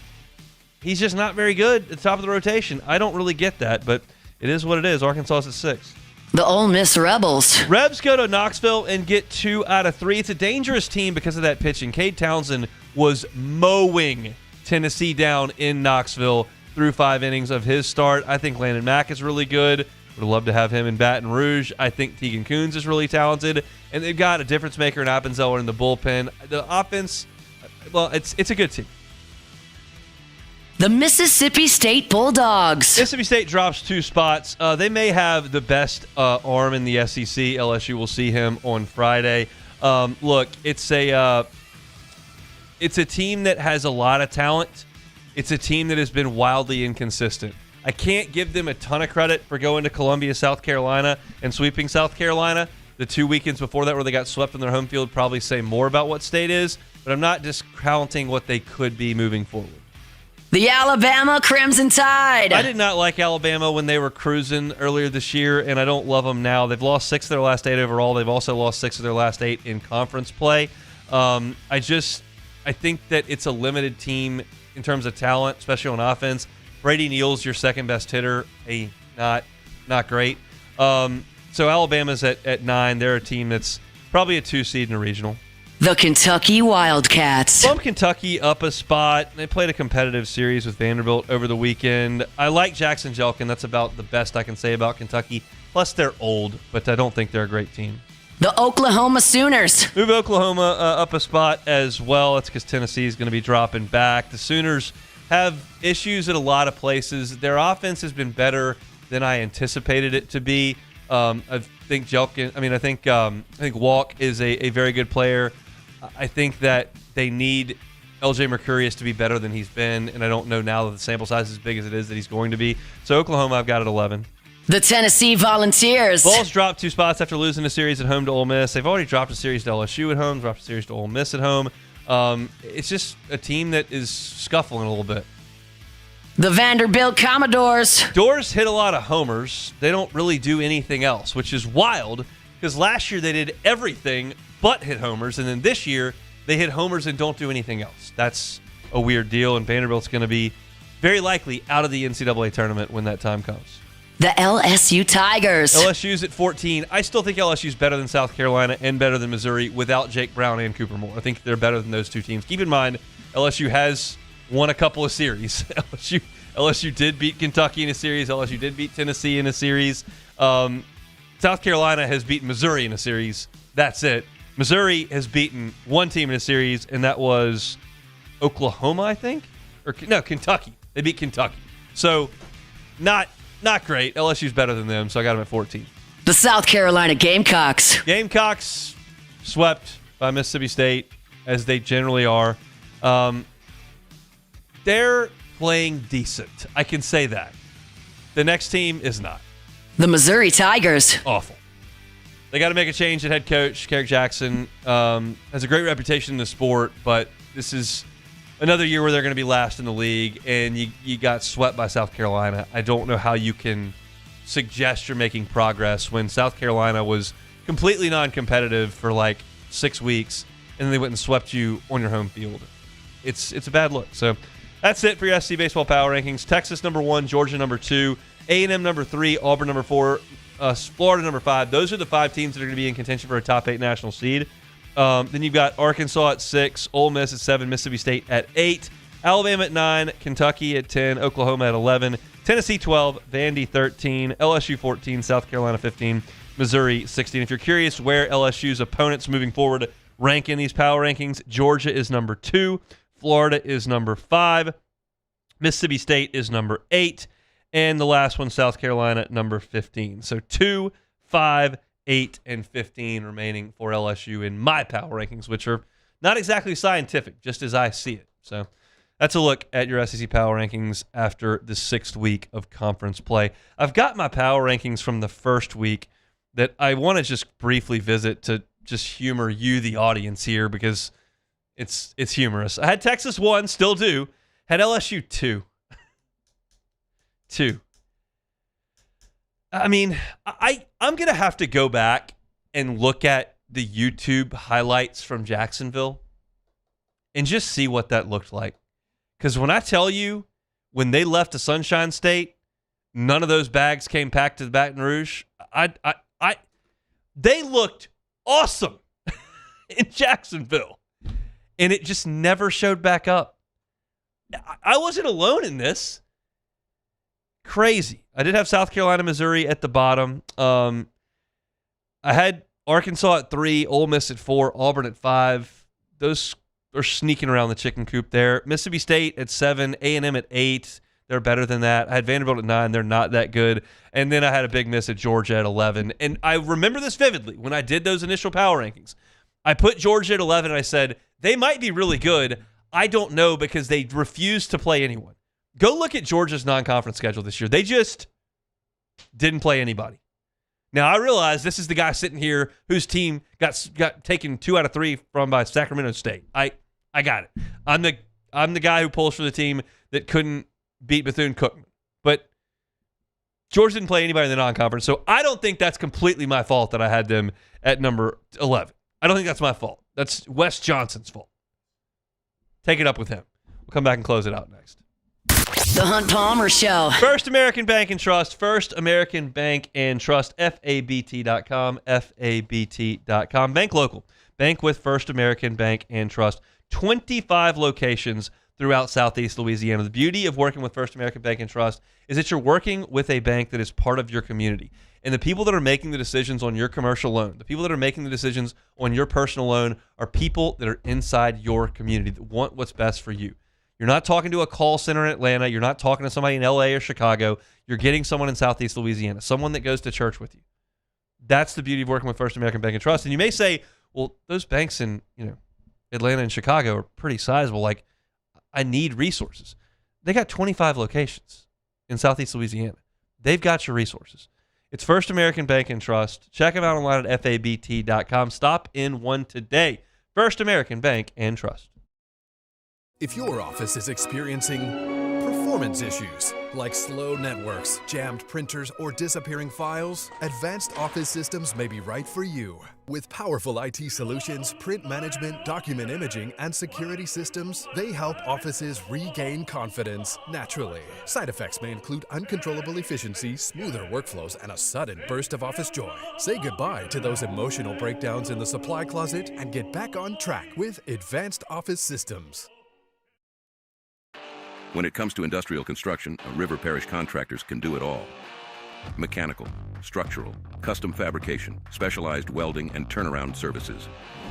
he's just not very good at the top of the rotation. I don't really get that, but it is what it is. Arkansas is at 6. The Ole Miss Rebels. Rebs go to Knoxville and get 2 out of 3. It's a dangerous team because of that pitching. Cade Townsend was mowing Tennessee down in Knoxville through 5 innings of his start. I think Landon Mack is really good. Would love to have him in Baton Rouge. I think Tegan Coons is really talented. And they've got a difference maker in Appenzeller in the bullpen. The offense, well, it's a good team. The Mississippi State Bulldogs. Mississippi State drops 2 spots. They may have the best arm in the SEC. LSU will see him on Friday. Look, it's a team that has a lot of talent. It's a team that has been wildly inconsistent. I can't give them a ton of credit for going to Columbia, South Carolina, and sweeping South Carolina. The 2 weekends before that where they got swept in their home field probably say more about what State is, but I'm not discounting what they could be moving forward. The Alabama Crimson Tide. I did not like Alabama when they were cruising earlier this year, and I don't love them now. They've lost 6 of their last 8 overall. They've also lost 6 of their last 8 in conference play. I think that it's a limited team in terms of talent, especially on offense. Brady Neal's your second best hitter. Not great. So Alabama's at 9. They're a team that's probably a 2 seed in a regional. The Kentucky Wildcats. Bump Kentucky up a spot. They played a competitive series with Vanderbilt over the weekend. I like Jackson Jelkin. That's about the best I can say about Kentucky. Plus, they're old, but I don't think they're a great team. The Oklahoma Sooners. Move Oklahoma up a spot as well. That's because Tennessee is going to be dropping back. The Sooners have issues at a lot of places. Their offense has been better than I anticipated it to be. I think Walk is a very good player. I think that they need LJ Mercurius to be better than he's been, and I don't know now that the sample size is as big as it is that he's going to be. So Oklahoma, I've got at 11. The Tennessee Volunteers. Vols dropped 2 spots after losing a series at home to Ole Miss. They've already dropped a series to LSU at home, dropped a series to Ole Miss at home. It's just a team that is scuffling a little bit. The Vanderbilt Commodores. Doors hit a lot of homers. They don't really do anything else, which is wild because last year they did everything but hit homers, and then this year they hit homers and don't do anything else. That's a weird deal, and Vanderbilt's going to be very likely out of the NCAA tournament when that time comes. The LSU Tigers. LSU's at 14. I still think LSU's better than South Carolina and better than Missouri without Jake Brown and Cooper Moore. I think they're better than those 2 teams. Keep in mind, LSU has won a couple of series. LSU LSU did beat Kentucky in a series. LSU did beat Tennessee in a series. South Carolina has beaten Missouri in a series. That's it. Missouri has beaten one team in a series, and that was Oklahoma, I think? No, Kentucky. They beat Kentucky. So, not great. LSU's better than them, so I got them at 14. The South Carolina Gamecocks. Gamecocks swept by Mississippi State, as they generally are. They're playing decent. I can say that. The next team is not. The Missouri Tigers. Awful. They got to make a change at head coach. Carrick Jackson has a great reputation in the sport, but this is another year where they're going to be last in the league, and you got swept by South Carolina. I don't know how you can suggest you're making progress when South Carolina was completely non-competitive for like 6 weeks, and then they went and swept you on your home field. It's a bad look. So that's it for your SEC Baseball Power Rankings. Texas number 1, Georgia number 2, A&M number 3, Auburn number 4, Florida number 5. Those are the 5 teams that are going to be in contention for a top 8 national seed. Then you've got Arkansas at 6, Ole Miss at 7, Mississippi State at 8, Alabama at 9, Kentucky at 10, Oklahoma at 11, Tennessee 12, Vandy 13, LSU 14, South Carolina 15, Missouri 16. If you're curious where LSU's opponents moving forward rank in these power rankings, Georgia is number 2, Florida is number 5, Mississippi State is number 8, and the last one, South Carolina, number 15. So 2, 5, 8, and 15 remaining for LSU in my power rankings, which are not exactly scientific, just as I see it. So that's a look at your SEC power rankings after the 6th week of conference play. I've got my power rankings from the first week that I want to just briefly visit to just humor you, the audience here, because it's humorous. I had Texas 1, still do. Had LSU 2. 2. I mean, I'm going to have to go back and look at the YouTube highlights from Jacksonville and just see what that looked like. Because when I tell you, when they left the Sunshine State, none of those bags came packed to the Baton Rouge. They looked awesome in Jacksonville, and it just never showed back up. I wasn't alone in this. Crazy. I did have South Carolina, Missouri at the bottom. I had Arkansas at 3, Ole Miss at 4, Auburn at 5. Those are sneaking around the chicken coop there. Mississippi State at 7, A&M at 8. They're better than that. I had Vanderbilt at 9. They're not that good. And then I had a big miss at Georgia at 11. And I remember this vividly when I did those initial power rankings. I put Georgia at 11. And I said, they might be really good. I don't know, because they refused to play anyone. Go look at Georgia's non-conference schedule this year. They just didn't play anybody. Now, I realize this is the guy sitting here whose team got taken 2 out of 3 from by Sacramento State. I got it. I'm the guy who pulls for the team that couldn't beat Bethune-Cookman. But Georgia didn't play anybody in the non-conference, so I don't think that's completely my fault that I had them at number 11. I don't think that's my fault. That's Wes Johnson's fault. Take it up with him. We'll come back and close it out next. The Hunt Palmer Show. First American Bank and Trust. First American Bank and Trust. FABT.com. FABT.com. Bank local. Bank with First American Bank and Trust. 25 locations throughout Southeast Louisiana. The beauty of working with First American Bank and Trust is that you're working with a bank that is part of your community. And the people that are making the decisions on your commercial loan, the people that are making the decisions on your personal loan, are people that are inside your community that want what's best for you. You're not talking to a call center in Atlanta. You're not talking to somebody in LA or Chicago. You're getting someone in Southeast Louisiana, someone that goes to church with you. That's the beauty of working with First American Bank and Trust. And you may say, well, those banks in Atlanta and Chicago are pretty sizable. Like, I need resources. They got 25 locations in Southeast Louisiana. They've got your resources. It's First American Bank and Trust. Check them out online at FABT.com. Stop in one today. First American Bank and Trust. If your office is experiencing performance issues like slow networks, jammed printers, or disappearing files, Advanced Office Systems may be right for you. With powerful IT solutions, print management, document imaging, and security systems, they help offices regain confidence naturally. Side effects may include uncontrollable efficiency, smoother workflows, and a sudden burst of office joy. Say goodbye to those emotional breakdowns in the supply closet and get back on track with Advanced Office Systems. When it comes to industrial construction, River Parish Contractors can do it all. Mechanical, structural, custom fabrication, specialized welding, and turnaround services.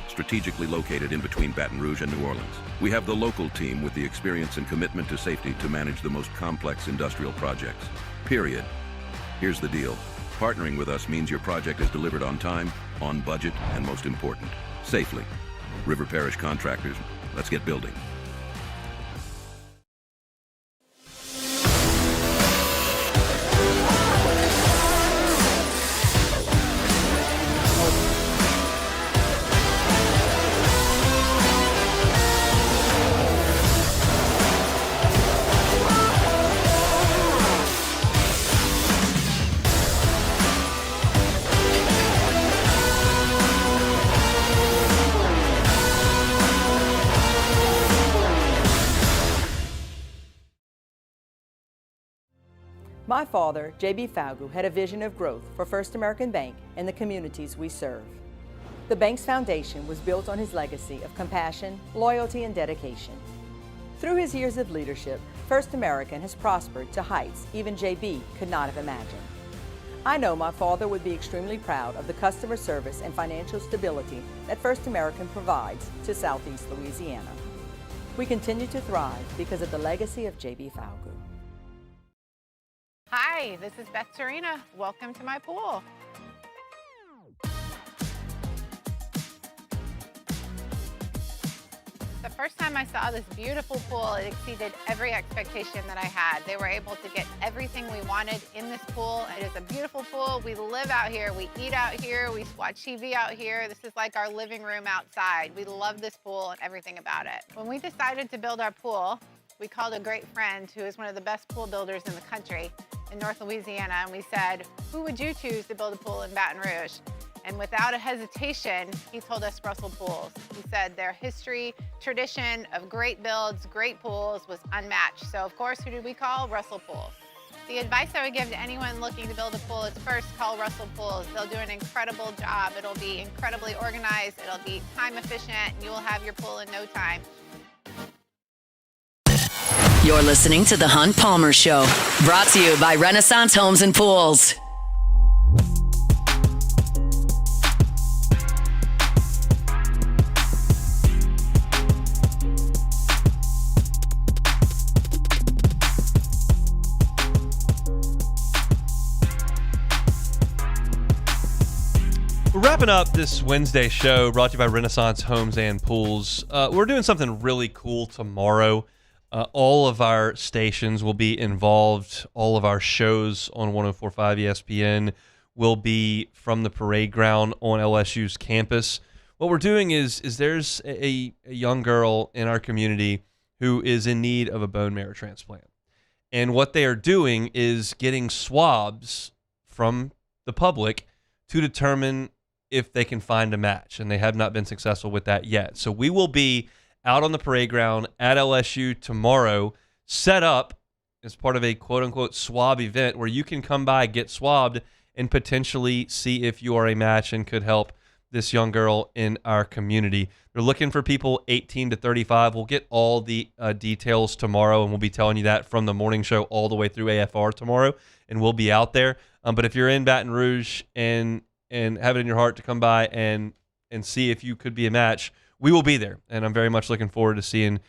Strategically located in between Baton Rouge and New Orleans, we have the local team with the experience and commitment to safety to manage the most complex industrial projects. Period. Here's the deal. Partnering with us means your project is delivered on time, on budget, and most important, safely. River Parish Contractors, let's get building. My father, J.B. Falgu, had a vision of growth for First American Bank and the communities we serve. The bank's foundation was built on his legacy of compassion, loyalty, and dedication. Through his years of leadership, First American has prospered to heights even J.B. could not have imagined. I know my father would be extremely proud of the customer service and financial stability that First American provides to Southeast Louisiana. We continue to thrive because of the legacy of J.B. Falgu. Hi, this is Beth Serena. Welcome to my pool. The first time I saw this beautiful pool, it exceeded every expectation that I had. They were able to get everything we wanted in this pool. It is a beautiful pool. We live out here, we eat out here, we watch TV out here. This is like our living room outside. We love this pool and everything about it. When we decided to build our pool, we called a great friend who is one of the best pool builders in the country in North Louisiana, and we said, who would you choose to build a pool in Baton Rouge? And without a hesitation, he told us Russell Pools. He said their history, tradition of great builds, great pools was unmatched. So of course, who did we call? Russell Pools. The advice I would give to anyone looking to build a pool is first call Russell Pools. They'll do an incredible job. It'll be incredibly organized, it'll be time efficient, and you will have your pool in no time. You're listening to The Hunt Palmer Show, brought to you by Renaissance Homes and Pools. We're wrapping up this Wednesday show brought to you by Renaissance Homes and Pools. We're doing something really cool tomorrow. All of our stations will be involved. All of our shows on 104.5 ESPN will be from the parade ground on LSU's campus. What we're doing is there's a young girl in our community who is in need of a bone marrow transplant. And what they are doing is getting swabs from the public to determine if they can find a match. And they have not been successful with that yet. So we will be out on the parade ground at LSU tomorrow, set up as part of a quote-unquote swab event where you can come by, get swabbed, and potentially see if you are a match and could help this young girl in our community. They're looking for people 18 to 35. We'll get all the details tomorrow, and we'll be telling you that from the morning show all the way through AFR tomorrow, and we'll be out there. But if you're in Baton Rouge and have it in your heart to come by and see if you could be a match, we will be there, and I'm very much looking forward to seeing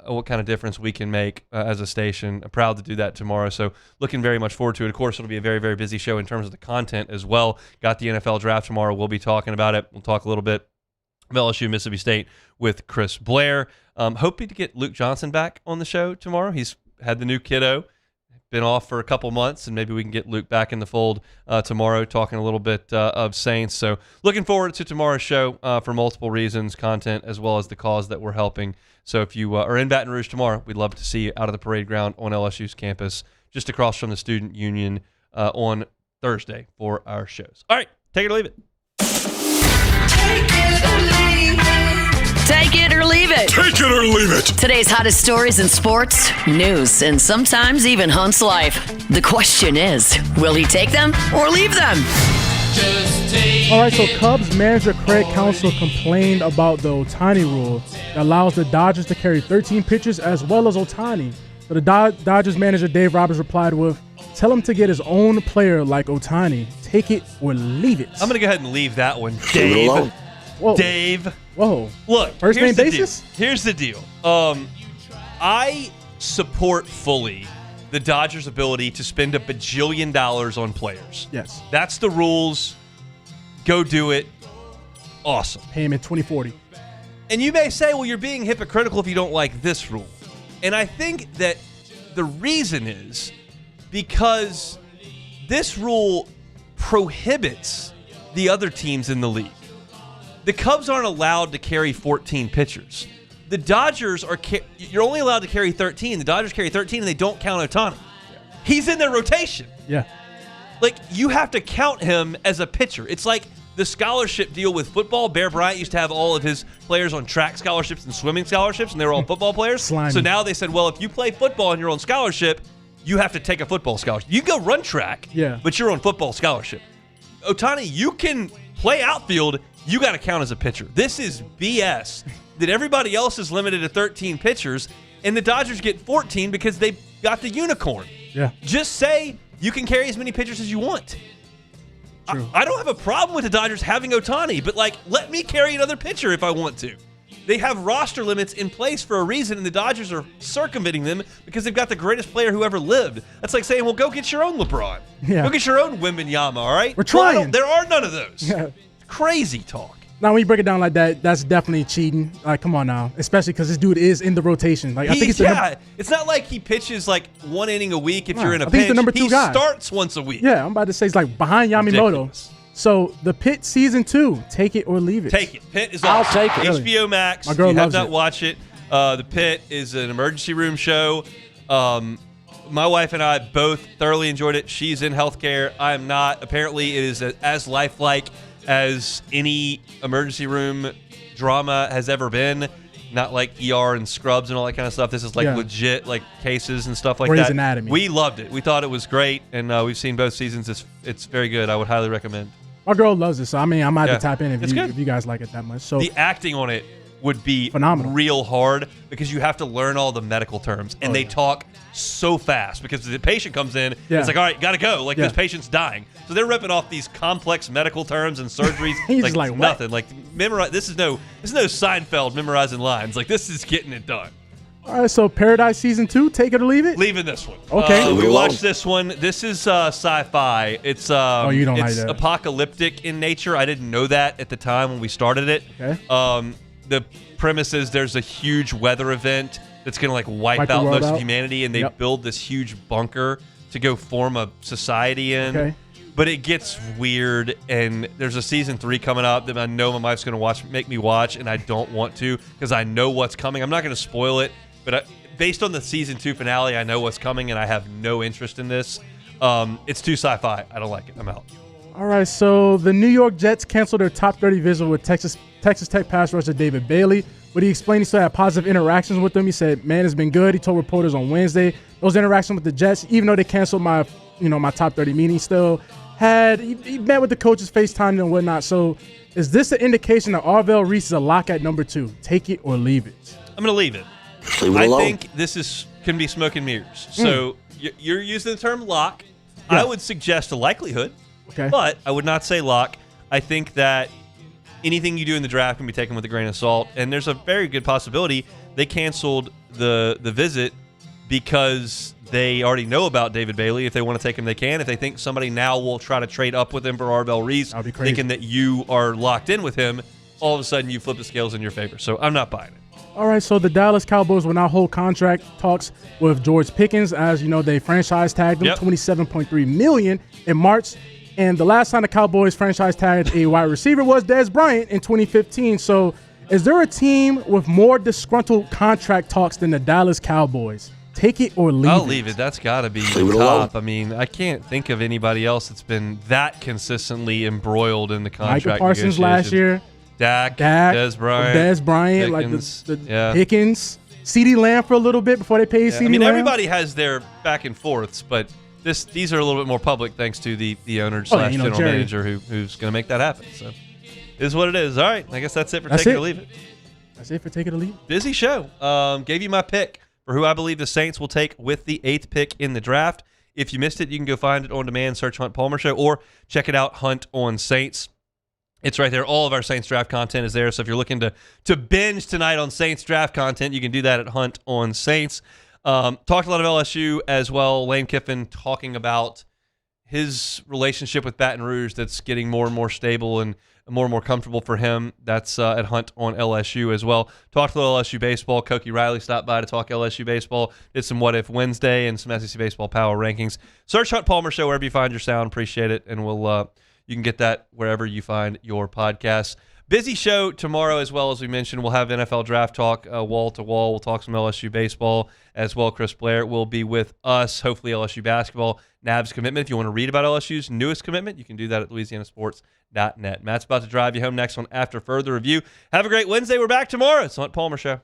what kind of difference we can make as a station. I'm proud to do that tomorrow, so looking very much forward to it. Of course, it'll be a very, very busy show in terms of the content as well. Got the NFL draft tomorrow. We'll be talking about it. We'll talk a little bit of LSU, Mississippi State with Chris Blair. Hoping to get Luke Johnson back on the show tomorrow. He's had the new kiddo, been off for a couple months, and maybe we can get Luke back in the fold tomorrow, talking a little bit of Saints. So looking forward to tomorrow's show for multiple reasons, content, as well as the cause that we're helping. So if you are in Baton Rouge tomorrow, we'd love to see you out of the parade ground on LSU's campus, just across from the Student Union on Thursday for our shows. All right, take it or leave it. Take it or leave it. Take it or leave it. Today's hottest stories in sports, news, and sometimes even Hunt's life. The question is, will he take them or leave them? All right, so Cubs manager Craig Counsell complained about the Ohtani rule that allows the Dodgers to carry 13 pitchers as well as Ohtani. So the Dodgers manager Dave Roberts replied with, "Tell him to get his own player like Ohtani. Take it or leave it." I'm going to go ahead and leave that one, Dave. Whoa. Dave. Whoa. Look, First name basis? Here's the deal. I support fully the Dodgers' ability to spend $1 bajillion on players. Yes. That's the rules. Go do it. Awesome. Pay him in 2040. And you may say, well, you're being hypocritical if you don't like this rule. And I think that the reason is because this rule prohibits the other teams in the league. The Cubs aren't allowed to carry 14 pitchers. The Dodgers you're only allowed to carry 13. The Dodgers carry 13 and they don't count Ohtani. He's in their rotation. Yeah. Like, you have to count him as a pitcher. It's like the scholarship deal with football. Bear Bryant used to have all of his players on track scholarships and swimming scholarships, and they were all football players. Slimy. So now they said, well, if you play football and you're on scholarship, you have to take a football scholarship. You can go run track, but you're on football scholarship. Ohtani, you can play outfield. You got to count as a pitcher. This is BS that everybody else is limited to 13 pitchers, and the Dodgers get 14 because they got the unicorn. Yeah. Just say you can carry as many pitchers as you want. I don't have a problem with the Dodgers having Ohtani, but, like, let me carry another pitcher if I want to. They have roster limits in place for a reason, and the Dodgers are circumventing them because they've got the greatest player who ever lived. That's like saying, well, go get your own LeBron. Yeah. Go get your own Wembanyama, all right? We're trying. There are none of those. Yeah. Crazy talk. Now, when you break it down like that, that's definitely cheating. Like, come on now. Especially because this dude is in the rotation. Like, I think it's not like he pitches like one inning a week if you're in a pinch. He's the number 2 guy. He starts once a week. Yeah, I'm about to say he's like behind Yamamoto. Ridiculous. So, the Pitt season 2, take it or leave it. Take it. Pitt is I'll awesome. take it. HBO Max. My girl if you have loves not it. watched it, The Pitt is an emergency room show. My wife and I both thoroughly enjoyed it. She's in healthcare. I am not. Apparently, it is as lifelike as any emergency room drama has ever been. Not like ER and Scrubs and all that kind of stuff. This is like legit like cases and stuff like Grey's that. Anatomy. We loved it. We thought it was great, and we've seen both seasons. It's very good. I would highly recommend. My girl loves it, so I mean, I might have to tap in It's good. if you guys like it that much. So the acting on it would be phenomenal, real hard because you have to learn all the medical terms, and they talk so fast because the patient comes in. It's like, all right, gotta go. Like this patient's dying, so they're ripping off these complex medical terms and surgeries. He's like, like, what? nothing. Like memorize. This is no Seinfeld memorizing lines. Like this is getting it done. All right, so Paradise season 2, take it or leave it. Leaving this one. Okay, we watched this one. This is sci-fi. It's you don't like that. apocalyptic in nature. I didn't know that at the time when we started it. Okay. The premise is there's a huge weather event that's going to like wipe the out world most out? of humanity, and they build this huge bunker to go form a society in. Okay. But it gets weird, and there's a season 3 coming up that I know my wife's going to make me watch, and I don't want to because I know what's coming. I'm not going to spoil it, but based on the season 2 finale, I know what's coming, and I have no interest in this. It's too sci-fi. I don't like it. I'm out. All right, so the New York Jets canceled their top 30 visit with Texas Tech pass rusher David Bailey. But he explained he still had positive interactions with them. He said, man, it's been good. He told reporters on Wednesday those interactions with the Jets, even though they canceled my top 30 meeting, he met with the coaches, FaceTime and whatnot. So is this an indication that Arvell Reese is a lock at number 2? Take it or leave it. I'm going to leave it. I think this can be smoke and mirrors. So you're using the term lock. I would suggest a likelihood, but I would not say lock. I think that anything you do in the draft can be taken with a grain of salt, and there's a very good possibility they canceled the visit because they already know about David Bailey. If they want to take him, they can. If they think somebody now will try to trade up with him for Arvell Reese, thinking that you are locked in with him, all of a sudden you flip the scales in your favor. So I'm not buying it. All right, so the Dallas Cowboys will now hold contract talks with George Pickens. As you know, they franchise tagged him $27.3 million in March. And the last time the Cowboys franchise tagged a wide receiver was Dez Bryant in 2015. So is there a team with more disgruntled contract talks than the Dallas Cowboys? Take it or leave it. I'll leave it. That's got to be the top. I mean, I can't think of anybody else that's been that consistently embroiled in the contract Michael Parsons last year. Dak, Dez Bryant, Pickens, like the Pickens, CeeDee Lamb for a little bit before they paid CeeDee Lamb. I mean, everybody has their back and forths, but these are a little bit more public thanks to the owner / general manager who's going to make that happen. So it is what it is. All right, I guess that's it for take it or leave it. That's it for take it or leave it. Busy show. Gave you my pick for who I believe the Saints will take with the 8th pick in the draft. If you missed it, you can go find it on demand, search Hunt Palmer Show, or check it out, Hunt on Saints. It's right there. All of our Saints draft content is there. So if you're looking to binge tonight on Saints draft content, you can do that at Hunt on Saints. Talked a lot of LSU as well. Lane Kiffin talking about his relationship with Baton Rouge that's getting more and more stable and more comfortable for him. That's at Hunt on LSU as well. Talked a little LSU baseball. Koki Riley stopped by to talk LSU baseball. Did some What If Wednesday and some SEC baseball power rankings. Search Hunt Palmer Show wherever you find your sound. Appreciate it. And you can get that wherever you find your podcasts. Busy show tomorrow as well. As we mentioned, we'll have NFL draft talk wall to wall. We'll talk some LSU baseball as well. Chris Blair will be with us. Hopefully LSU basketball. Nav's commitment. If you want to read about LSU's newest commitment, you can do that at LouisianaSports.net. Matt's about to drive you home next one after further review. Have a great Wednesday. We're back tomorrow. It's the Hunt Palmer Show.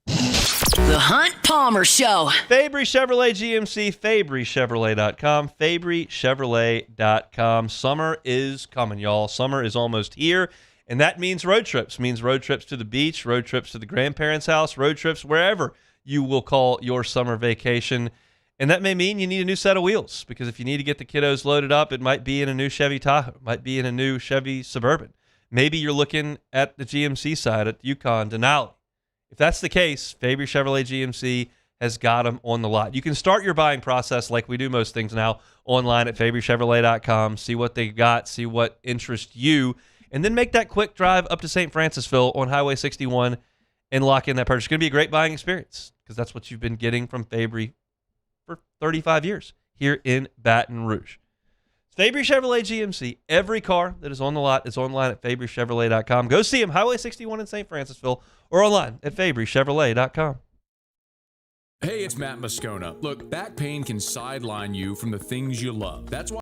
The Hunt Palmer Show. Fabry Chevrolet GMC, FabryChevrolet.com, FabryChevrolet.com. Summer is coming, y'all. Summer is almost here, and that means road trips. Means road trips to the beach, road trips to the grandparents' house, road trips wherever you will call your summer vacation. And that may mean you need a new set of wheels, because if you need to get the kiddos loaded up, it might be in a new Chevy Tahoe, it might be in a new Chevy Suburban. Maybe you're looking at the GMC side at Yukon, Denali. If that's the case, Fabry Chevrolet GMC has got them on the lot. You can start your buying process like we do most things now online at FabryChevrolet.com, see what they got, see what interests you, and then make that quick drive up to St. Francisville on Highway 61 and lock in that purchase. It's going to be a great buying experience, because that's what you've been getting from Fabry for 35 years here in Baton Rouge. Fabry Chevrolet GMC. Every car that is on the lot is online at FabryChevrolet.com. Go see them, Highway 61 in St. Francisville, or online at FabryChevrolet.com. Hey, it's Matt Moscona. Look, back pain can sideline you from the things you love. That's why